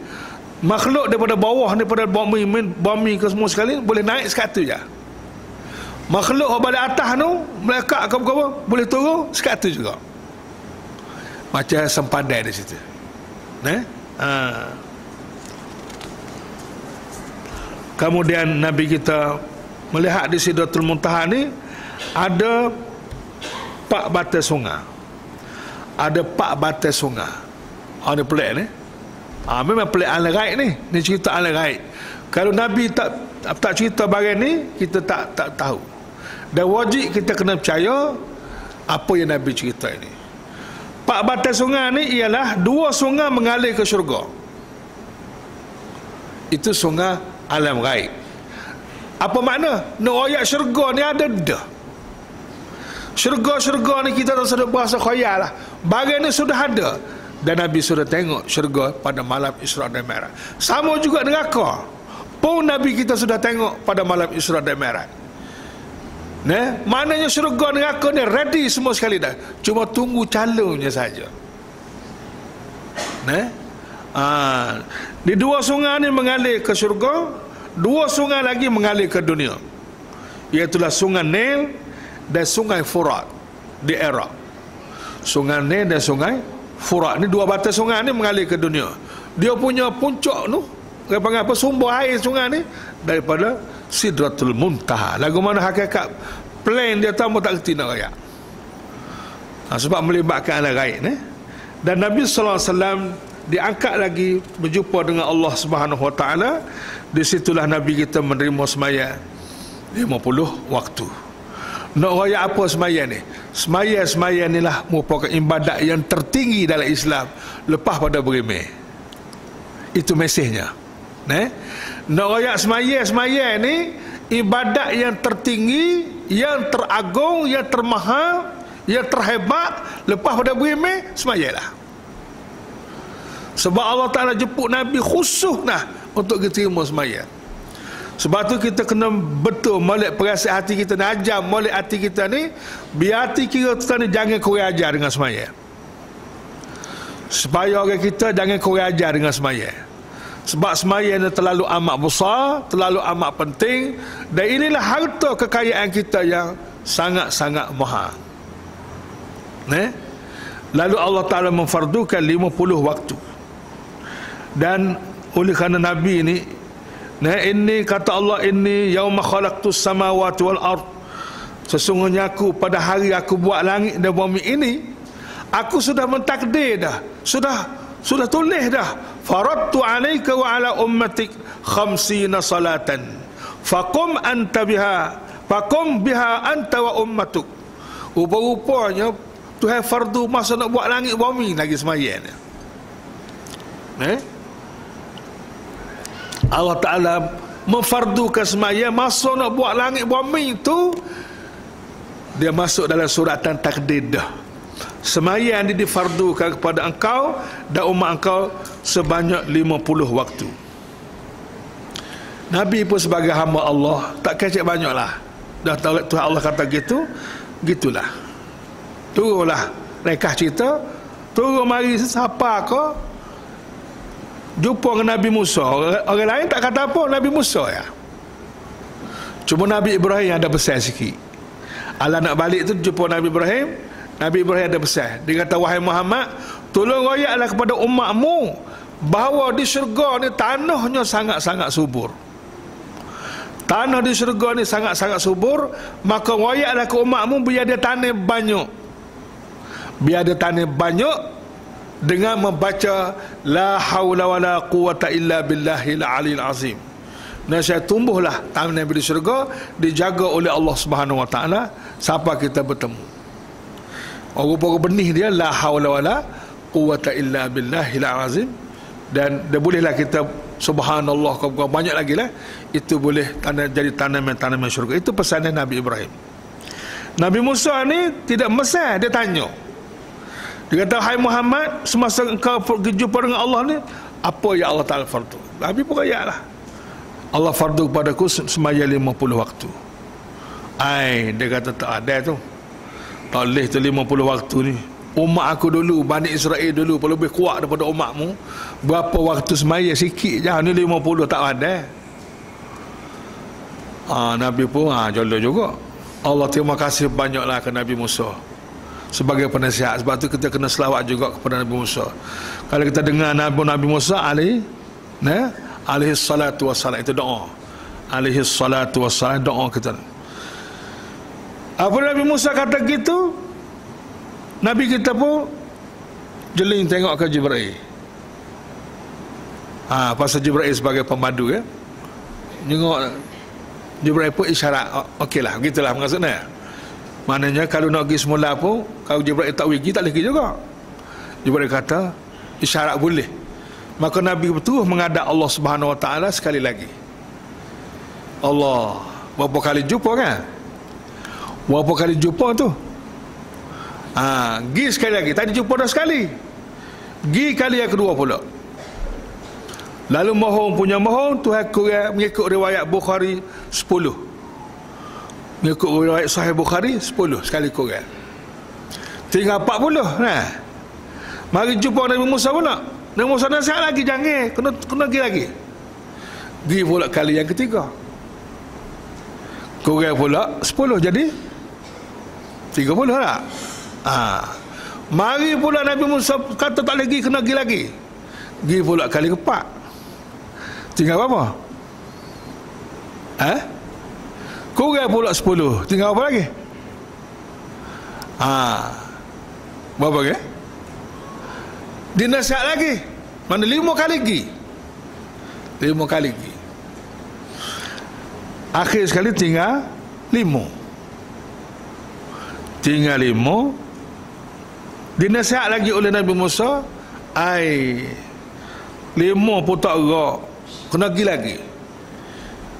Makhluk daripada bawah, daripada bumi ke semua sekali boleh naik sekat tu je. Makhluk yang balik atas tu, malaikat ke apa, boleh turun sekat tu juga. Macam sempadan di situ. Kemudian Nabi kita melihat di Sidratul Muntaha ni ada 4 batas sungai. Ada 4 batas sungai. Ini pelik ni. Memang pelik alam gaib ni. Ni cerita alam gaib. Kalau Nabi tak cerita barang ni, kita tak tahu. Dan wajib kita kena percaya apa yang Nabi cerita ini. 4 batas sungai ni ialah 2 sungai mengalir ke syurga. Itu sungai alam gaib. Apa makna? Nak ayat syurga ni ada dah. Syurga-syurga ni kita tak sudah bahasa khayal lah. Bagian ni sudah ada. Dan Nabi sudah tengok syurga pada malam Isra dan Mi'raj. Sama juga neraka pun Nabi kita sudah tengok pada malam Isra dan Mi'raj. Maknanya syurga neraka ni ready semua sekali dah. Cuma tunggu calonnya saja. Di dua sungai ni mengalir ke syurga, dua sungai lagi mengalir ke dunia, iaitulah sungai Nil dan sungai Furat di Iraq. Sungai Nil dan sungai Furat ni dua batas sungai ni mengalir ke dunia. Dia punya puncak tu, dia panggil apa, sumber air sungai ni daripada Sidratul Muntaha. Lagu mana hakikat plan dia tahu tak kerti nak raya. Sebab melibatkan alam gaib ni. Dan Nabi sallallahu alaihi wasallam diangkat lagi berjumpa dengan Allah Subhanahu wa taala. Di situlah Nabi kita menerima sembahyang 50 waktu. Nak raya apa sembahyang ni? Sembahyang ni lah merupakan ibadat yang tertinggi dalam Islam lepas pada berimeh. Itu mesejnya. Nak raya sembahyang ni ibadat yang tertinggi, yang teragung, yang termahal, yang terhebat lepas pada berimeh, sembahyanglah. Sebab Allah Ta'ala jemput Nabi khusus untuk kita terima sembahyang. Sebab tu kita kena betul molek perasaan hati kita ni, ajar molek hati kita ni, biar hati kita ni jangan kurang ajar dengan sembahyang. Supaya orang kita jangan kurang ajar dengan sembahyang. Sebab sembahyang ni terlalu amat besar, terlalu amat penting, dan inilah harta kekayaan kita yang sangat-sangat mahal. Lalu Allah Ta'ala memfardukan 50 waktu. Dan oleh kerana Nabi ni, ini kata Allah, ini yauma khalaqtus samawati wal ard, sesungguhnya aku pada hari aku buat langit dan bumi ini, aku sudah mentakdir dah, sudah tulis dah, faradtu alaika wa ala ummatik 50 salatan faqum biha anta wa ummatuk. Rupa-rupanya Tuhan fardu masa nak buat langit bumi lagi sembahyang. Allah Ta'ala memfardukan sembahyang masa nak buat langit bumi itu, dia masuk dalam suratan takdir dah. Sembahyang difardukan kepada engkau dan umat engkau sebanyak 50 waktu. Nabi pun sebagai hamba Allah tak kecek banyaklah. Dah tahu Tuhan Allah kata gitu, gitulah. Turunlah rekah cerita, turun mari siapa kau jumpa dengan Nabi Musa. Orang lain tak kata apa, Nabi Musa ya. Cuma Nabi Ibrahim ada pesan sikit. Allah nak balik tu jumpa Nabi Ibrahim. Nabi Ibrahim ada pesan. Dia kata, wahai Muhammad, tolong royaklah kepada umatmu bahawa di syurga ni tanahnya sangat-sangat subur. Tanah di syurga ni sangat-sangat subur, maka royaklah ke umatmu biar dia tanam banyak. Biar dia tanam banyak dengan membaca la haula wala quwata illa billahil aliyil azim. Dan saya tumbuhlah tanam Nabi di syurga, dijaga oleh Allah Subhanahu wa taala sampai kita bertemu. Rupa benih dia la haula wala quwata illa billahil azim. Dan dia bolehlah kita subhanallah kau banyak lagi lah, itu boleh jadi tanaman syurga. Itu pesanan Nabi Ibrahim. Nabi Musa ni tidak mesah, dia tanya. Dia kata, hai Muhammad, semasa engkau berjumpa dengan Allah ni, apa yang Allah Ta'ala fardu? Nabi pun rakyat lah, Allah fardu kepadaku sembahyang 50 waktu. Dia kata tak ada tu, tak boleh tu 50 waktu ni. Umat aku dulu, Bani Israel dulu lebih kuat daripada umatmu. Berapa waktu sembahyang sikit je, ni 50 tak ada. Nabi pun jolok juga. Allah terima kasih banyaklah ke Nabi Musa sebagai penasihat. Sebab tu kita kena selawat juga kepada Nabi Musa. Kalau kita dengar Nabi Musa alaihi salatu wassalam, itu doa. Alaihi salatu wassalam, doa kita. Apa Nabi Musa kata gitu, Nabi kita pun jeling tengok ke Jibril. Pasal Jibril sebagai pemandu ya. Tengok Jibril pun isyarat, okeylah, begitulah maksudnya. Maknanya kalau nak pergi semula pun, kalau Jibril tak pergi, tak boleh pergi juga. Jibril kata isyarat boleh. Maka Nabi betul menghadap Allah Subhanahu wa taala sekali lagi. Allah berapa kali jumpa kan? Berapa kali jumpa tu? Gi sekali lagi. Tadi jumpa dah sekali. Gi kali yang kedua pula. Lalu mohon punya mohon, Tuhan kurang mengikut riwayat Bukhari 10. Mengikut riwayat Sahih Bukhari 10 sekali kurang. Tinggal 40. Nah. Mari jumpa Nabi Musa pula. Nabi Musa nasihat lagi, jangan kena pergi lagi. Gi pula kali yang ketiga. Kurang pula 10 jadi 30 tak? Mari pula Nabi Musa kata tak lagi, kena pergi lagi. Gi pula kali keempat. Tinggal berapa? Kurang pula 10. Tinggal apa lagi? Berapa lagi? Dinasihat lagi. Mana 5 kali pergi. 5 kali pergi. Akhir sekali tinggal 5. Tinggal 5. Dinasihat lagi oleh Nabi Musa, 5 pun tak gerak, kena pergi lagi.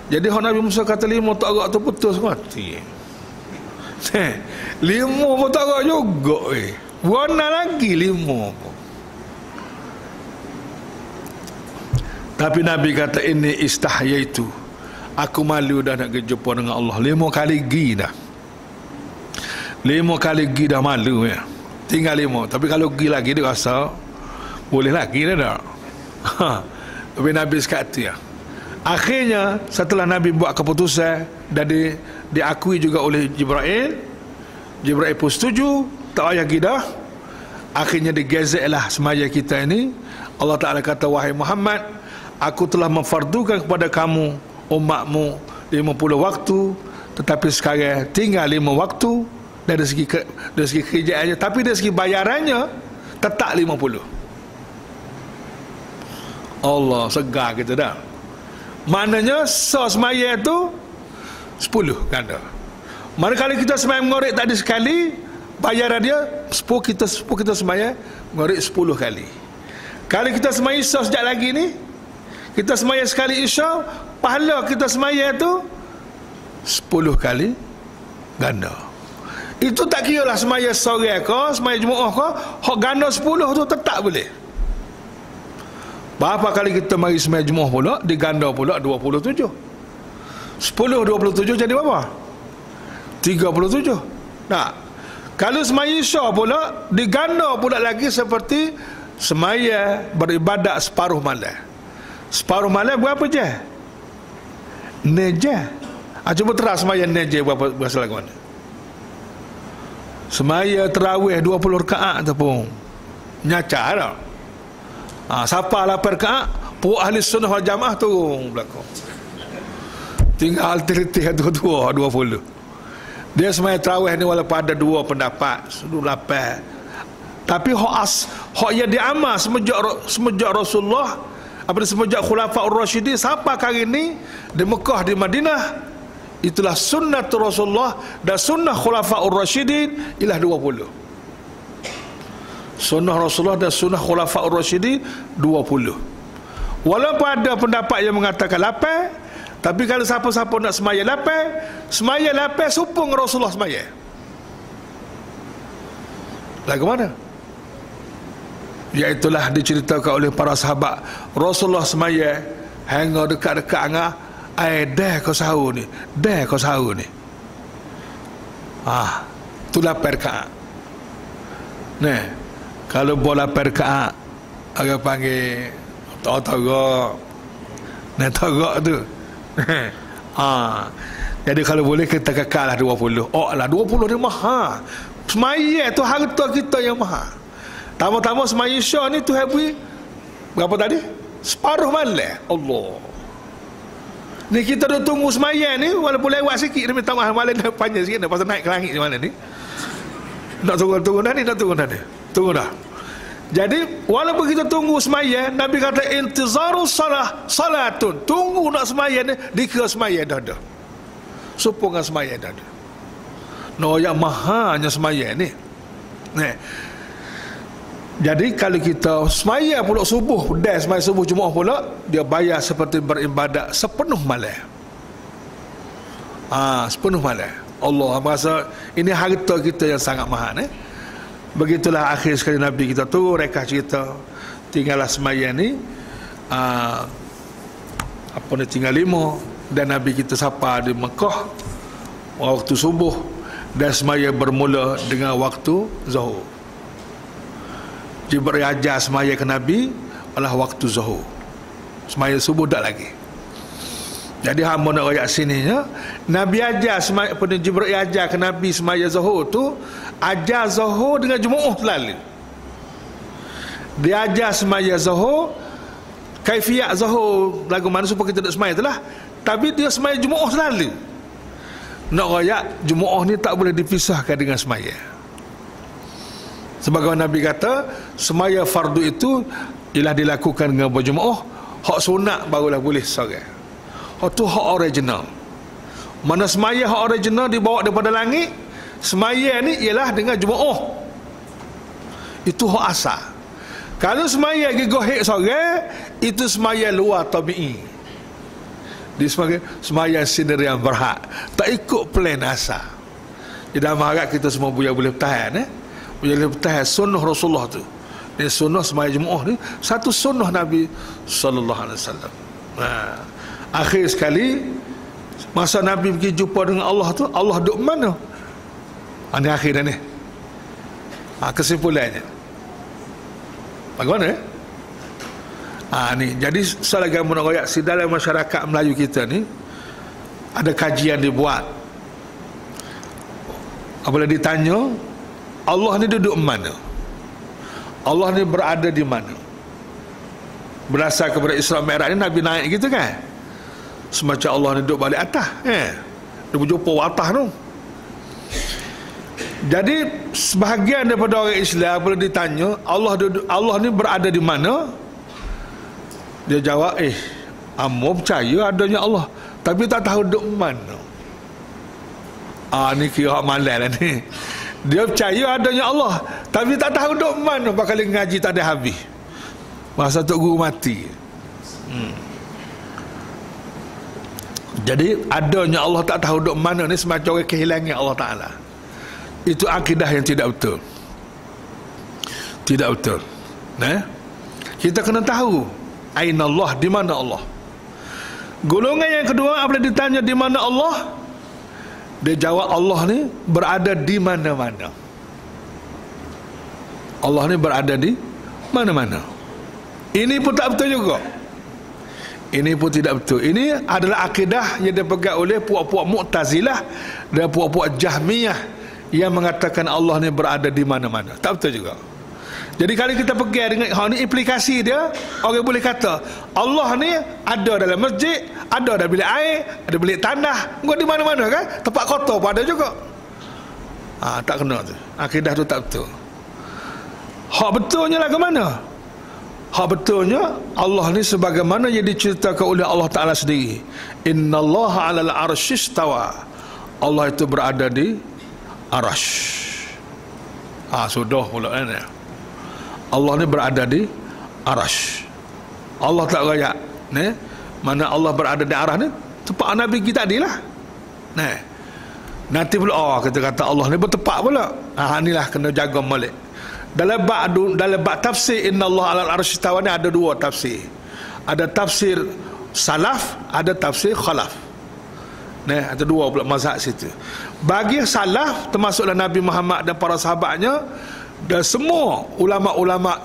Jadi Nabi Musa kata 5 tak gerak tu putus mati. 5 pun tak gerak juga. Warna lagi 5 pun. Tapi Nabi kata, ini istahyaitu, aku malu dah nak jumpa dengan Allah. 5 kali pergi dah. 5 kali pergi dah malu ya. Tinggal 5. Tapi kalau pergi lagi dia rasa boleh lagi dah tak? Tapi Nabi sekata ya. Akhirnya setelah Nabi buat keputusan dan diakui juga oleh Jibril pun setuju, tak payah pergi dah. Akhirnya digezetlah semaya kita ini. Allah Ta'ala kata, wahai Muhammad, aku telah memfardukan kepada kamu, umatmu, 50 waktu, tetapi sekarang tinggal 5 waktu. Dari segi kerjaannya, tapi dari segi bayarannya tetap 50. Allah, segar kita dah. Maknanya semaya itu 10 ganda. Manakala kita semaya mengorek tadi sekali, bayaran dia 10 kita semaya mengorek 10 kali. Kalau kita semaya Isya sekejap lagi ni, kita semaya sekali Isya, pahala kita semaya itu 10 kali ganda. Itu tak kira lah semaya sore ke, semaya Jumaat ke, hak ganda 10 tu tetap boleh. Berapa kali kita mari semaya Jumaat pula, diganda pula 27. 10 27 jadi berapa? 37. Nah, kalau semaya Isya pula diganda pula lagi seperti semaya beribadat separuh malam. Separuh malam berapa je? Neje. Cuba terang semaya neje berapa berasa lagu mana? Semaya terawih 20 rakaat ataupun nyacar tak? Siapa 8 rakaat, puak ahli sunnah wal jamaah turun belakang. Tinggal terletih 20. Dia semaya terawih ni walaupun ada 2 pendapat, 8. Tapi hak yang diamal semenjak Rasulullah, semenjak Khulafaur Rasyidin sampai kali ni di Mekah, di Madinah, itulah sunnah Rasulullah dan sunnah Khulafaur Rasyidin ialah 20. Sunnah Rasulullah dan sunnah Khulafaur Rasyidin 20. Walaupun ada pendapat yang mengatakan 8, tapi kalau siapa-siapa nak semaya 8 supung Rasulullah semaya. Lagu mana? Iaitulah diceritakan oleh para sahabat, Rasulullah semaya hingga dekat-dekat dengan dah kau sahur ni. Tu 8 rakaat. Nah, kalau bola 8 rakaat, agak panggil togak. Nah, togak tu. Jadi kalau boleh kita kekallah 20. Lah 20 dia maha. Semaya tu harta kita yang maha. Tama-tama semaya Isya ni tu habis berapa tadi? Separuh malam. Allah. Ni kita dah tunggu semaya ni, walaupun lewat sikit, dia minta maaf malam dah panjang sikit dah, pasal naik ke langit ni malam ni. Nak turun dah ni, turun dah. Jadi walaupun kita tunggu semaya, Nabi kata intizarus salatun, tunggu nak semaya ni, dikira semaya dah ada. Supungan semaya dah ada. No, yang mahanya semaya ni. Jadi kalau kita semaya pula subuh, semaya subuh Jumaat pula, dia bayar seperti beribadat sepenuh malam. Sepenuh malam. Allah merasa ini harta kita yang sangat mahal. Begitulah akhir sekali Nabi kita turun rekah cerita. Tinggallah semaya ni tinggal 5, dan Nabi kita sapa di Mekah waktu subuh, dan semaya bermula dengan waktu zuhur. Jibril ajar semaya ke Nabi adalah waktu zuhur. Semaya subuh tak lagi. Jadi hamba nak ayat sininya, Nabi ajar semaya, Jibril ajar ke Nabi semaya zuhur tu, ajar zuhur dengan jumu'ah selalu. Dia ajar semaya zuhur, kaifiat zuhur lagu mana supaya kita tak semaya itulah, tapi dia semaya jumu'ah selalu. Nak rakyat jumu'ah ni tak boleh dipisahkan dengan semaya. Sebagaimana Nabi kata, semaya fardu itu ialah dilakukan dengan berjumu'ah, hak sunat barulah boleh seorang. Hak tu hak original. Mana semaya hak original dibawa daripada langit, semaya ni ialah dengan jumu'ah. Itu hak asal. Kalau semaya gegohek seorang, itu semaya luar tabi'i. Dia sebagai semaya sendirian berhak, tak ikut plan asal. Di dalam harap kita semua boleh bertahan, boleh bertahan sunnah Rasulullah tu. Ini sunnah semaya jumu'ah ni satu sunnah Nabi sallallahu alaihi wasallam. Akhir sekali masa Nabi pergi jumpa dengan Allah tu, Allah duduk mana? Ini akhir ni. Kesimpulannya bagaimana? Ni jadi selagi menurut si dalam masyarakat Melayu kita ni ada kajian dibuat. Apabila ditanya Allah ni duduk mana, Allah ni berada di mana, berdasar kepada Isra Mi'raj ni Nabi naik gitu kan, semacam Allah ni duduk balik atas, dia berjumpa atas tu. Jadi sebahagian daripada orang Islam bila ditanya Allah ni berada di mana, dia jawab, amo percaya adanya Allah, tapi tak tahu duduk mana. Ni kira malai lah ni. Dia percaya adanya Allah, tapi tak tahu duduk mana. Bakal ngaji tak ada habis, masa Tok Guru mati. Jadi adanya Allah tak tahu duduk mana ni semacam orang kehilangan Allah Ta'ala. Itu akidah yang tidak betul. Tidak betul. Kita kena tahu aina Allah, di mana Allah. Golongan yang kedua apabila ditanya di mana Allah, dia jawab Allah ni berada di mana-mana. Allah ni berada di mana-mana. Ini pun tak betul juga. Ini pun tidak betul. Ini adalah akidah yang dipegang oleh puak-puak Mu'tazilah dan puak-puak Jahmiyah yang mengatakan Allah ni berada di mana-mana. Tak betul juga. Jadi kalau kita pegang dengan ni implikasi dia, orang boleh kata Allah ni ada dalam masjid, ada dalam bilik air, ada bilik tanah, kau di mana-mana kan? Tempat kotor pun ada juga. Tak kena tu. Akidah tu tak betul. Hak betulnya lah ke mana? Hak betulnya Allah ni sebagaimana yang diceritakan oleh Allah Ta'ala sendiri. Innallaha 'alal 'arsy istawa. Allah itu berada di arash. Sudah pula kan. Allah ni berada di arash. Allah tak rayak mana Allah berada di arah ni tempat Nabi kita tadi lah. Nanti pula kita kata Allah ni bertepak pula. Inilah kena jaga balik. Dalam bab tafsir innallaha 'alal 'arsy istawa ni ada dua tafsir. Ada tafsir salaf, ada tafsir khalaf. Ada dua pula mazhab situ. Bagi salaf termasuklah Nabi Muhammad dan para sahabatnya, dan semua ulama-ulama,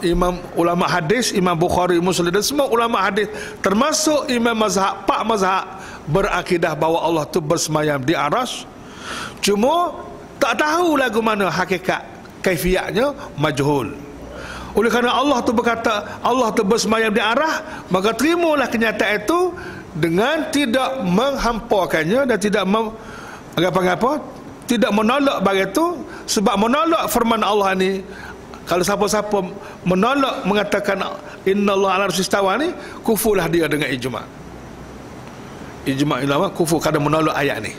ulama hadis, Imam Bukhari, Muslim, dan semua ulama hadis termasuk imam mazhab, pak mazhab, berakidah bahawa Allah tu bersemayam di arash. Cuma tak tahu lagu mana hakikat, kaifiatnya majhul. Oleh kerana Allah tu berkata Allah tu bersemayam di arah, maka terimalah kenyataan itu dengan tidak menghampakannya dan tidak tidak menolak barang itu. Sebab menolak firman Allah ni, kalau siapa-siapa menolak mengatakan innallaha 'alal 'arsy istawa ni, kufurlah dia dengan ijma'. Ijma' ulama kufur kerana menolak ayat ni.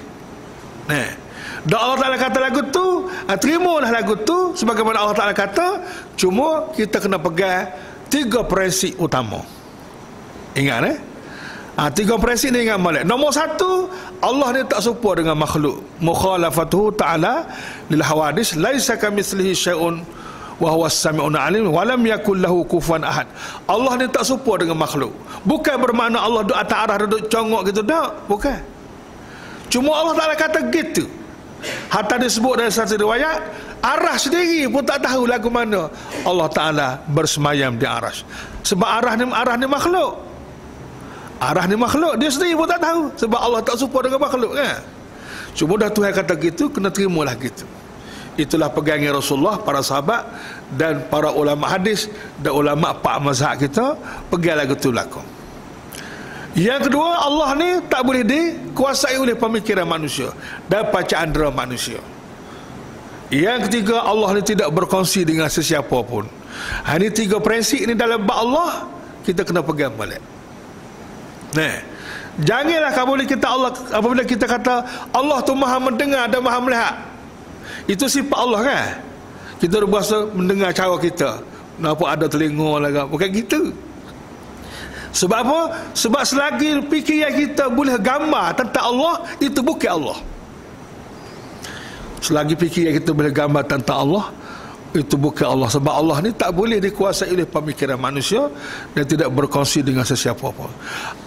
Dan Allah Ta'ala kata lagu tu, terimalah lagu tu sebagaimana Allah Ta'ala kata. Cuma kita kena pegang 3 prinsip utama. Ingat 3 prinsip ni ingat balik. Nombor 1, Allah ni tak serupa dengan makhluk. Mukhalafatuhu ta'ala lil hawadis laisa kamitslihi syai'un wa huwas sami'un alim wa lam yakul lahu kufuwan ahad. Allah ni tak serupa dengan makhluk. Bukan bermakna Allah duduk atas arah, duduk congok gitu, tak, bukan. Cuma Allah Ta'ala kata gitu. Hatta disebut dalam satu riwayat, arah sendiri pun tak tahu lagu mana Allah Ta'ala bersemayam di arasy. Sebab arah ni makhluk. Arah ni makhluk, dia sendiri pun tak tahu. Sebab Allah tak serupa dengan makhluk kan. Cuma dah Tuhan kata gitu, kena terimalah gitu. Itulah pegangan Rasulullah, para sahabat dan para ulama hadis dan ulama pak mazhab kita, peganglah gitu laku. Yang kedua, Allah ni tak boleh dikuasai oleh pemikiran manusia dan panca indera manusia. Yang ketiga, Allah ni tidak berkongsi dengan sesiapa pun. Ini tiga prinsip ni dalam bab Allah, kita kena pegang balik. Nah, janganlah apabila kita kata Allah tu maha mendengar dan maha melihat. Itu sifat Allah kan. Kita dah berasa mendengar cara kita, nampak ada telinga lagi, bukan gitu. Sebab apa? Sebab selagi fikiran kita boleh gambar tentang Allah, itu bukan Allah. Selagi fikiran kita boleh gambar tentang Allah, itu bukan Allah. Sebab Allah ni tak boleh dikuasai oleh pemikiran manusia dan tidak berkongsi dengan sesiapa pun.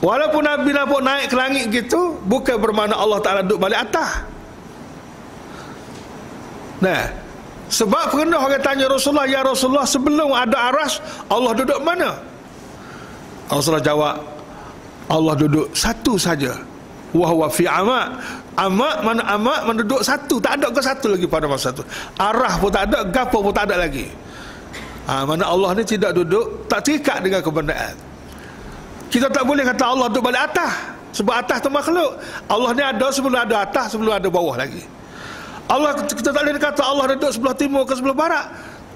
Walaupun Nabi nampak naik ke langit gitu, bukan bermakna Allah Ta'ala duduk balik atas. Nah, sebab pernah orang tanya Rasulullah, ya Rasulullah, sebelum ada arasy Allah duduk mana? Rasulullah jawab, Allah duduk satu saja. Wa huwa fi amak. Amak mana duduk satu, tak ada ke satu lagi pada masa itu. Arah pun tak ada, gapo pun tak ada lagi. Mana Allah ni tidak duduk, tak terikat dengan kebendaan. Kita tak boleh kata Allah duduk balik atas, sebab atas tu makhluk. Allah ni ada sebelum ada atas, sebelum ada bawah lagi. Allah, kita tak boleh kata Allah duduk sebelah timur ke sebelah barat.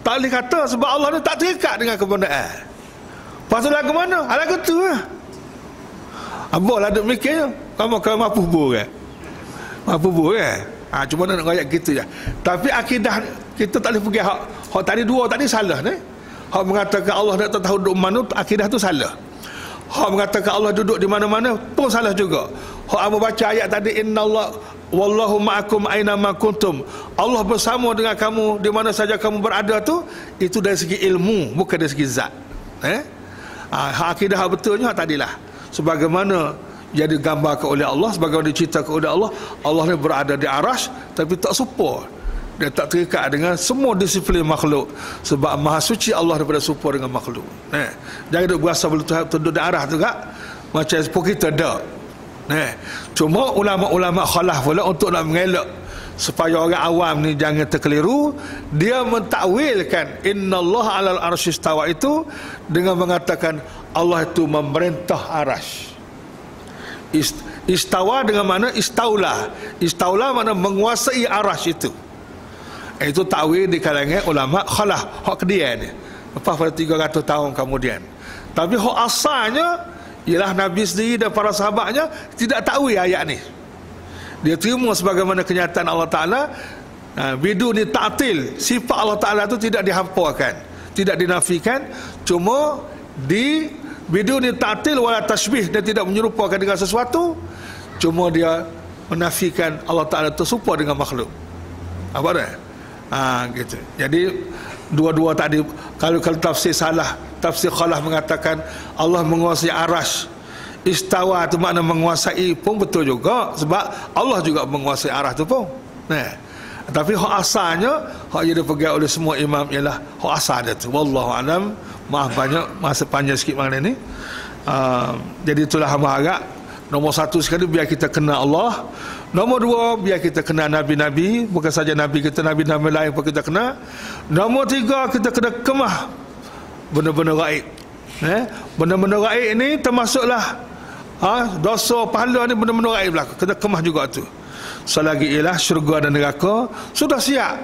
Tak boleh kata, sebab Allah ni tak terikat dengan kebendaan. Pasal lagu mana? Lagu tu lah. Abah lah duduk mikir, kamu mampu bur kan? Mampu bur kan? Cuma nak rakyat gitu je. Tapi akidah kita tak boleh pergi hak tadi dua tadi salah ni. Hak mengatakan Allah tak tahu duduk mana, akidah tu salah. Hak mengatakan Allah duduk di mana-mana pun salah juga. Hak Abu baca ayat tadi, innallah wallahu ma'akum aina ma kuntum, Allah bersama dengan kamu di mana saja kamu berada tu, itu dari segi ilmu, bukan dari segi zat. Hak akidah betulnya hak tadilah. Sebagaimana jadi gambarkan oleh Allah, sebagaimana diceritakan oleh Allah, Allah ni berada di arasy tapi tak serupa. Dia tak terikat dengan semua disiplin makhluk. Sebab maha suci Allah daripada serupa dengan makhluk. Jangan duduk berasa boleh duduk di arah tu kak, macam sepuluh kita tak. Cuma ulama-ulama khalaf pula untuk nak mengelak supaya orang awam ni jangan terkeliru, dia mentakwilkan innallaha 'alal arsy istawa itu dengan mengatakan Allah itu memerintah arasy. Istawa dengan mana istaula. Istaula makna menguasai arasy itu. Itu takwil di kalangan ulama khalaf, hak kedia ni lepas pada 300 tahun kemudian. Tapi hak asalnya ialah Nabi sendiri dan para sahabatnya tidak takwil ayat ni. Dia terima sebagaimana kenyataan Allah Ta'ala. Biduni ta'til, sifat Allah Ta'ala itu tidak dihampakan, tidak dinafikan. Cuma biduni ta'til wala tashbih, dia tidak menyerupakan dengan sesuatu. Cuma dia menafikan Allah Ta'ala itu serupa dengan makhluk. Apa dia? Gitu. Jadi dua-dua tadi, kalau tafsir salah, tafsir khalaf mengatakan Allah menguasai arasy, istawa itu makna menguasai pun betul juga, sebab Allah juga menguasai arah tu pun. Tapi hak asalnya, hak yang dipegang oleh semua imam ialah hak asal dia tu. Wallahu alam. Maaf banyak, masa panjang sikit malam ni. Jadi itulah hamba harap, nombor satu sekali biar kita kenal Allah. Nombor dua, biar kita kenal Nabi-Nabi. Bukan saja Nabi kita, Nabi-Nabi lain pun kita kenal. Nombor tiga, kita kena kemah benda-benda gaib. Benda-benda gaib ni termasuklah dosa pahala ni, benda-benda gaib lah. Kena kemah juga tu. Selagi ialah syurga dan neraka sudah siap,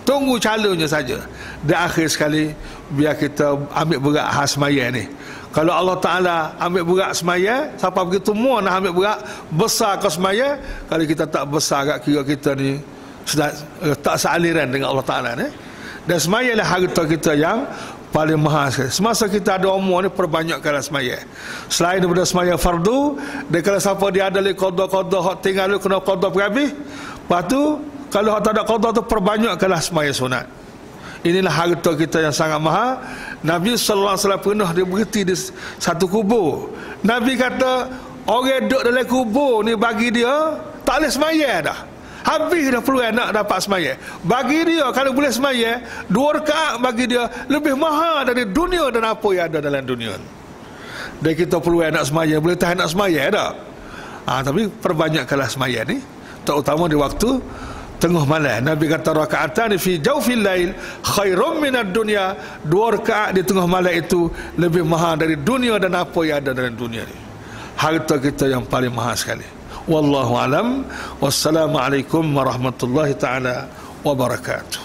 tunggu calonnya saja. Dan akhir sekali, biar kita ambil berat khas semaya ni. Kalau Allah Ta'ala ambil berat semaya, siapa begitu semua nak ambil berat besar ke semaya, kalau kita tak besar kat kira kita ni sudah tak sealiran dengan Allah Ta'ala ni. Dan semaya lah harta kita yang paling mahal sekali. Semasa kita ada umur ni, perbanyakkanlah semaya. Selain daripada semaya fardu, dan kalau siapa dia ada lagi qada-qada, hak tinggal lu kena qada berhabis. Lepas tu kalau hak tak ada qada tu, perbanyakkanlah semaya sunat. Inilah harta kita yang sangat mahal. Nabi sallallahu alaihi wasallam pernah dia berhenti di satu kubur. Nabi kata, orang duduk dalam kubur ni bagi dia tak boleh semaya dah. Habis dah peluang nak dapat semaya. Bagi dia kalau boleh semaya, 2 rakaat bagi dia lebih mahal dari dunia dan apa yang ada dalam dunia. Dan kita peluang nak semaya, boleh tahan nak semaya tak? Tapi perbanyakkanlah semaya ni, terutama di waktu tengah malam. Nabi kata rakaatan fi jawfil lail khairum minad dunya. 2 rakaat di tengah malam itu lebih mahal dari dunia dan apa yang ada dalam dunia ni. Harta kita yang paling mahal sekali. Wallahu alam. Wassalamualaikum warahmatullahi taala wabarakatuh.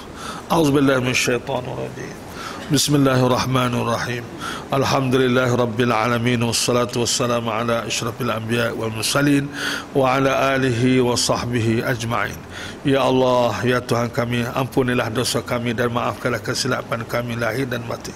A'udzubillahi minasyaitonir rajim. Bismillahirrahmanirrahim. Alhamdulillahi rabbil alamin, wassalatu wassalamu ala asyrafil anbiya wal mursalin wa ala alihi wa sahbihi ajma'in. Ya Allah, ya Tuhan kami, ampunilah dosa kami dan maafkanlah kesilapan kami lahir dan mati.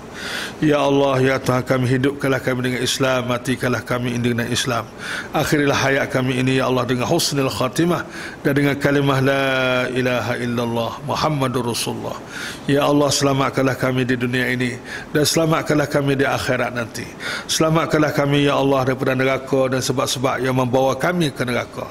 Ya Allah, ya Tuhan kami, hidupkanlah kami dengan Islam, matikanlah kami dengan Islam. Akhirilah hayat kami ini ya Allah dengan husnul khatimah dan dengan kalimah la ilaha illallah Muhammadur Rasulullah. Ya Allah, selamatkanlah kami di dunia ini dan selamatkanlah kami di akhirat nanti. Selamatkanlah kami ya Allah daripada neraka dan sebab-sebab yang membawa kami ke neraka.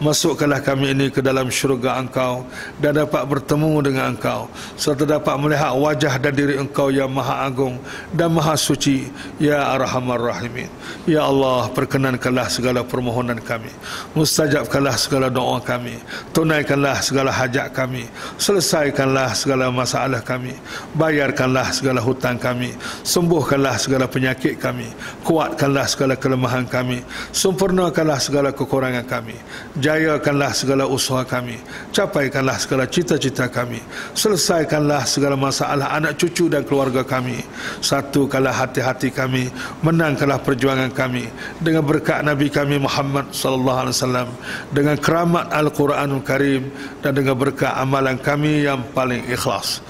Masukkanlah kami ini ke dalam syurga Engkau dan dapat bertemu dengan Engkau serta dapat melihat wajah dan diri Engkau yang maha agung dan maha suci, ya Arhamar Rahimin. Ya Allah, perkenankanlah segala permohonan kami, mustajabkanlah segala doa kami, tunaikanlah segala hajat kami, selesaikanlah segala masalah kami, bayarkanlah segala hutang kami, sembuhkanlah segala penyakit kami, kuatkanlah segala kelemahan kami, sempurnakanlah segala kekurangan kami, jayakanlah segala usaha kami, capaikanlah segala cita-cita kami, selesaikanlah segala masalah anak cucu dan keluarga kami, satukanlah hati-hati kami, menangkanlah perjuangan kami dengan berkat Nabi kami Muhammad sallallahu alaihi wasallam, dengan keramat Al-Quranul Karim dan dengan berkat amalan kami yang paling ikhlas.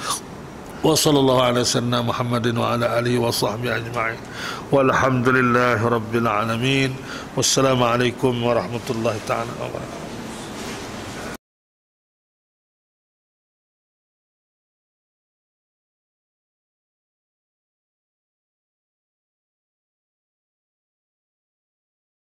Wa sallallahu ala sayyidina Muhammadin wa ala alihi wa sahbihi ajma'in. Walhamdulillahi rabbil alamin. Wassalamu alaikum warahmatullahi ta'ala wabarakatuh.